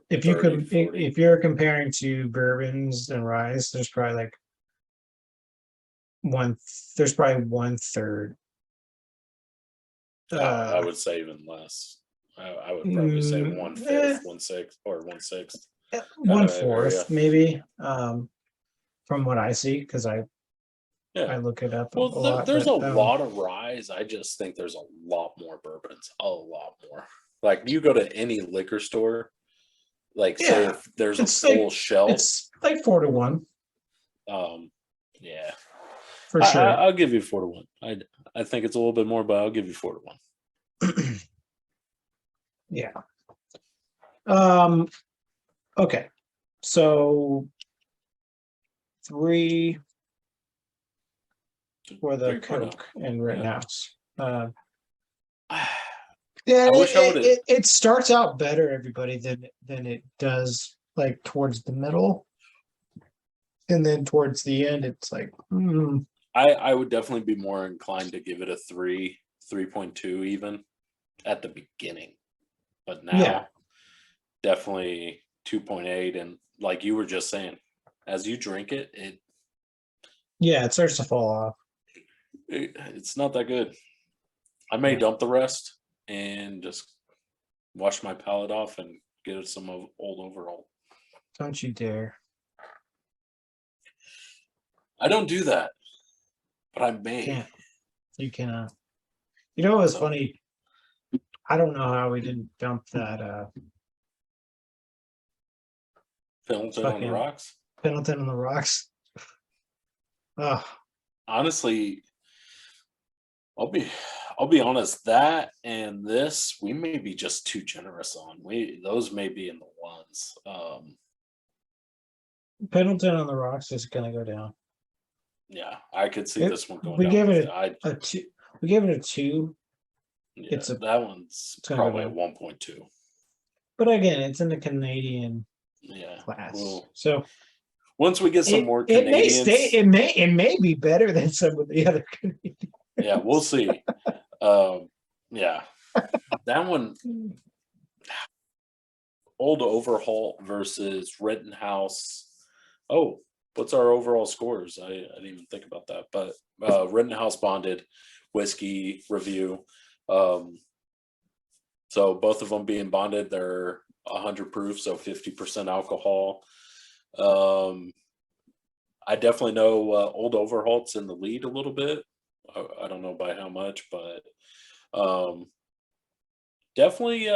if you could, if you're comparing to bourbons and ryes, there's probably like there's probably 1/3. I would say even less. I would probably say 1/5, 1/6, or 1/6. 1/4 maybe, from what I see, because I look it up a lot. There's a lot of ryes. I just think there's a lot more bourbons, a lot more. Like you go to any liquor store, like say if there's a full shelf, it's like 4-1. Yeah, for sure. I'll give you 4-1. I think it's a little bit more, but I'll give you 4-1. Yeah. Okay. So 3 for the Coke and Rittenhouse. Yeah, it starts out better, everybody, than it does like towards the middle, and then towards the end, it's like. I would definitely be more inclined to give it a 3.2 even at the beginning, but now definitely 2.8, and like you were just saying, as you drink it, it starts to fall off. It's not that good. I may dump the rest and just wash my palate off and get some of Old Overholt. Don't you dare. I don't do that, but I may. You cannot. You know what was funny? I don't know how we didn't dump that Pendleton on the rocks. Pendleton on the rocks. Honestly, I'll be honest, that and this we may be just too generous on. Those may be in the ones. Pendleton on the rocks is gonna go down. Yeah, I could see this one going we down. Gave it a 2. We gave it a 2. Yeah, that one's probably a 1.2. But again, it's in the Canadian class. So once we get some more Canadians, it may be better than some of the other Canadians. Yeah, we'll see. Yeah, that one, Old Overholt versus Rittenhouse. Oh, what's our overall scores? I didn't even think about that. But Rittenhouse bonded whiskey review. So both of them being bonded, they're 100 proof, so 50% alcohol. I definitely know Old Overholt's in the lead a little bit. I don't know by how much, but definitely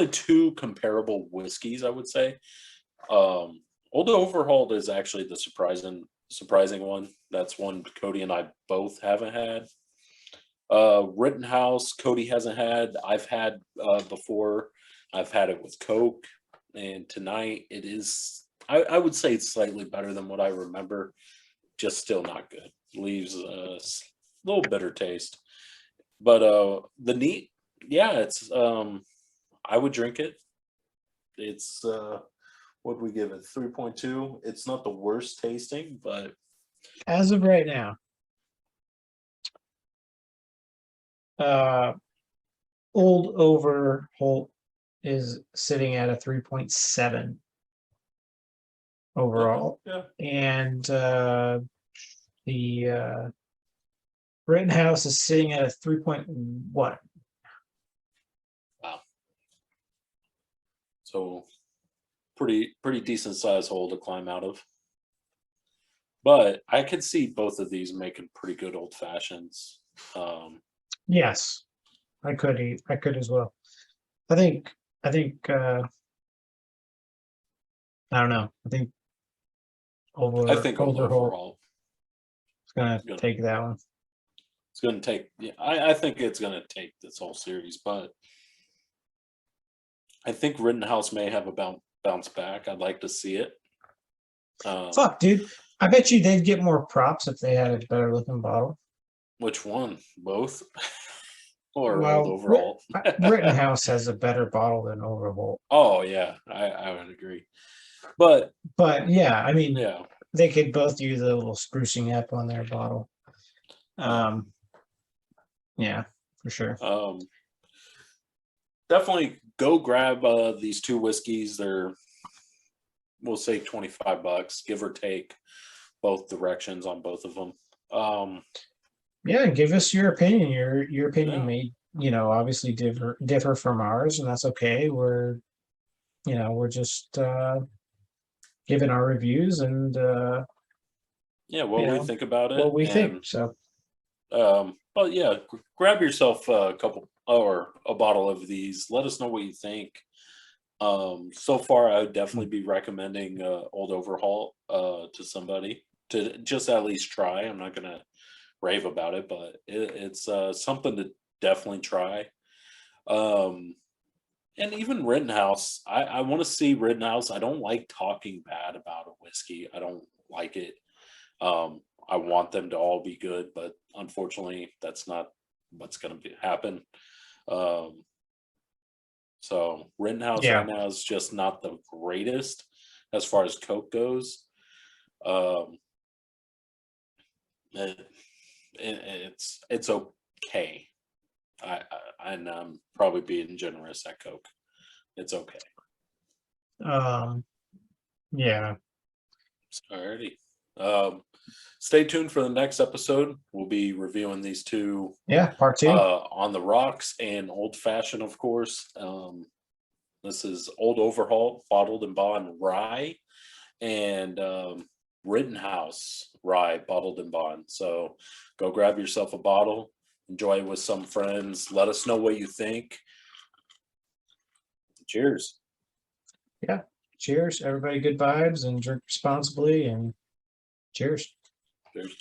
2 comparable whiskeys, I would say. Old Overholt is actually the surprising one. That's one Cody and I both haven't had. Rittenhouse, Cody hasn't had. I've had before. I've had it with Coke, and tonight it is. I would say it's slightly better than what I remember. Just still not good. Leaves a little bitter taste. But it's I would drink it. It's what we give it, 3.2. It's not the worst tasting, but as of right now, Old Overholt is sitting at a 3.7 overall. And the Rittenhouse is sitting at a 3.1. Wow. So pretty decent size hole to climb out of. But I could see both of these making pretty good old fashions. Yes, I could eat. I could as well. I think. I think. I don't know. I think I think Overholt overall is gonna gonna, take that one. it's going to take. Yeah, I think it's going to take this whole series, but I think Rittenhouse may have a bounce back. I'd like to see it. Fuck, dude. I bet you they'd get more props if they had a better looking bottle. Which one? Both? Or Old Well, Overhaul? Rittenhouse has a better bottle than Overholt. Oh yeah, I would agree. But yeah, I mean, yeah, they could both use a little sprucing up on their bottle. Yeah, for sure. Definitely go grab these two whiskeys. They're, we'll say, $25, give or take, both directions on both of them. Yeah, give us your opinion. Your opinion Yeah. may, obviously differ from ours, and that's okay. We're just giving our reviews and Yeah, what we think about it. what we think. And So but yeah, grab yourself a couple or a bottle of these. Let us know what you think. So far, I would definitely be recommending Old Overhaul to somebody to just at least try. I'm not gonna rave about it, but it's something to definitely try. And even Rittenhouse, I want to see Rittenhouse. I don't like talking bad about a whiskey. I don't like it. I want them to all be good, but unfortunately, that's not what's going to happen. So Rittenhouse yeah, right now is just not the greatest as far as Coke goes. Um, it, it's okay. And I'm probably being generous at Coke. It's okay. yeah, Alrighty. Stay tuned for the next episode. We'll be reviewing these two yeah. Part two. On the rocks and old fashioned, of course. This is Old Overhaul, bottled and bond rye, and Rittenhouse rye, bottled and bond. So go grab yourself a bottle, enjoy it with some friends. Let us know what you think. Cheers. Yeah. Cheers, everybody. Good vibes and drink responsibly. And cheers. Cheers.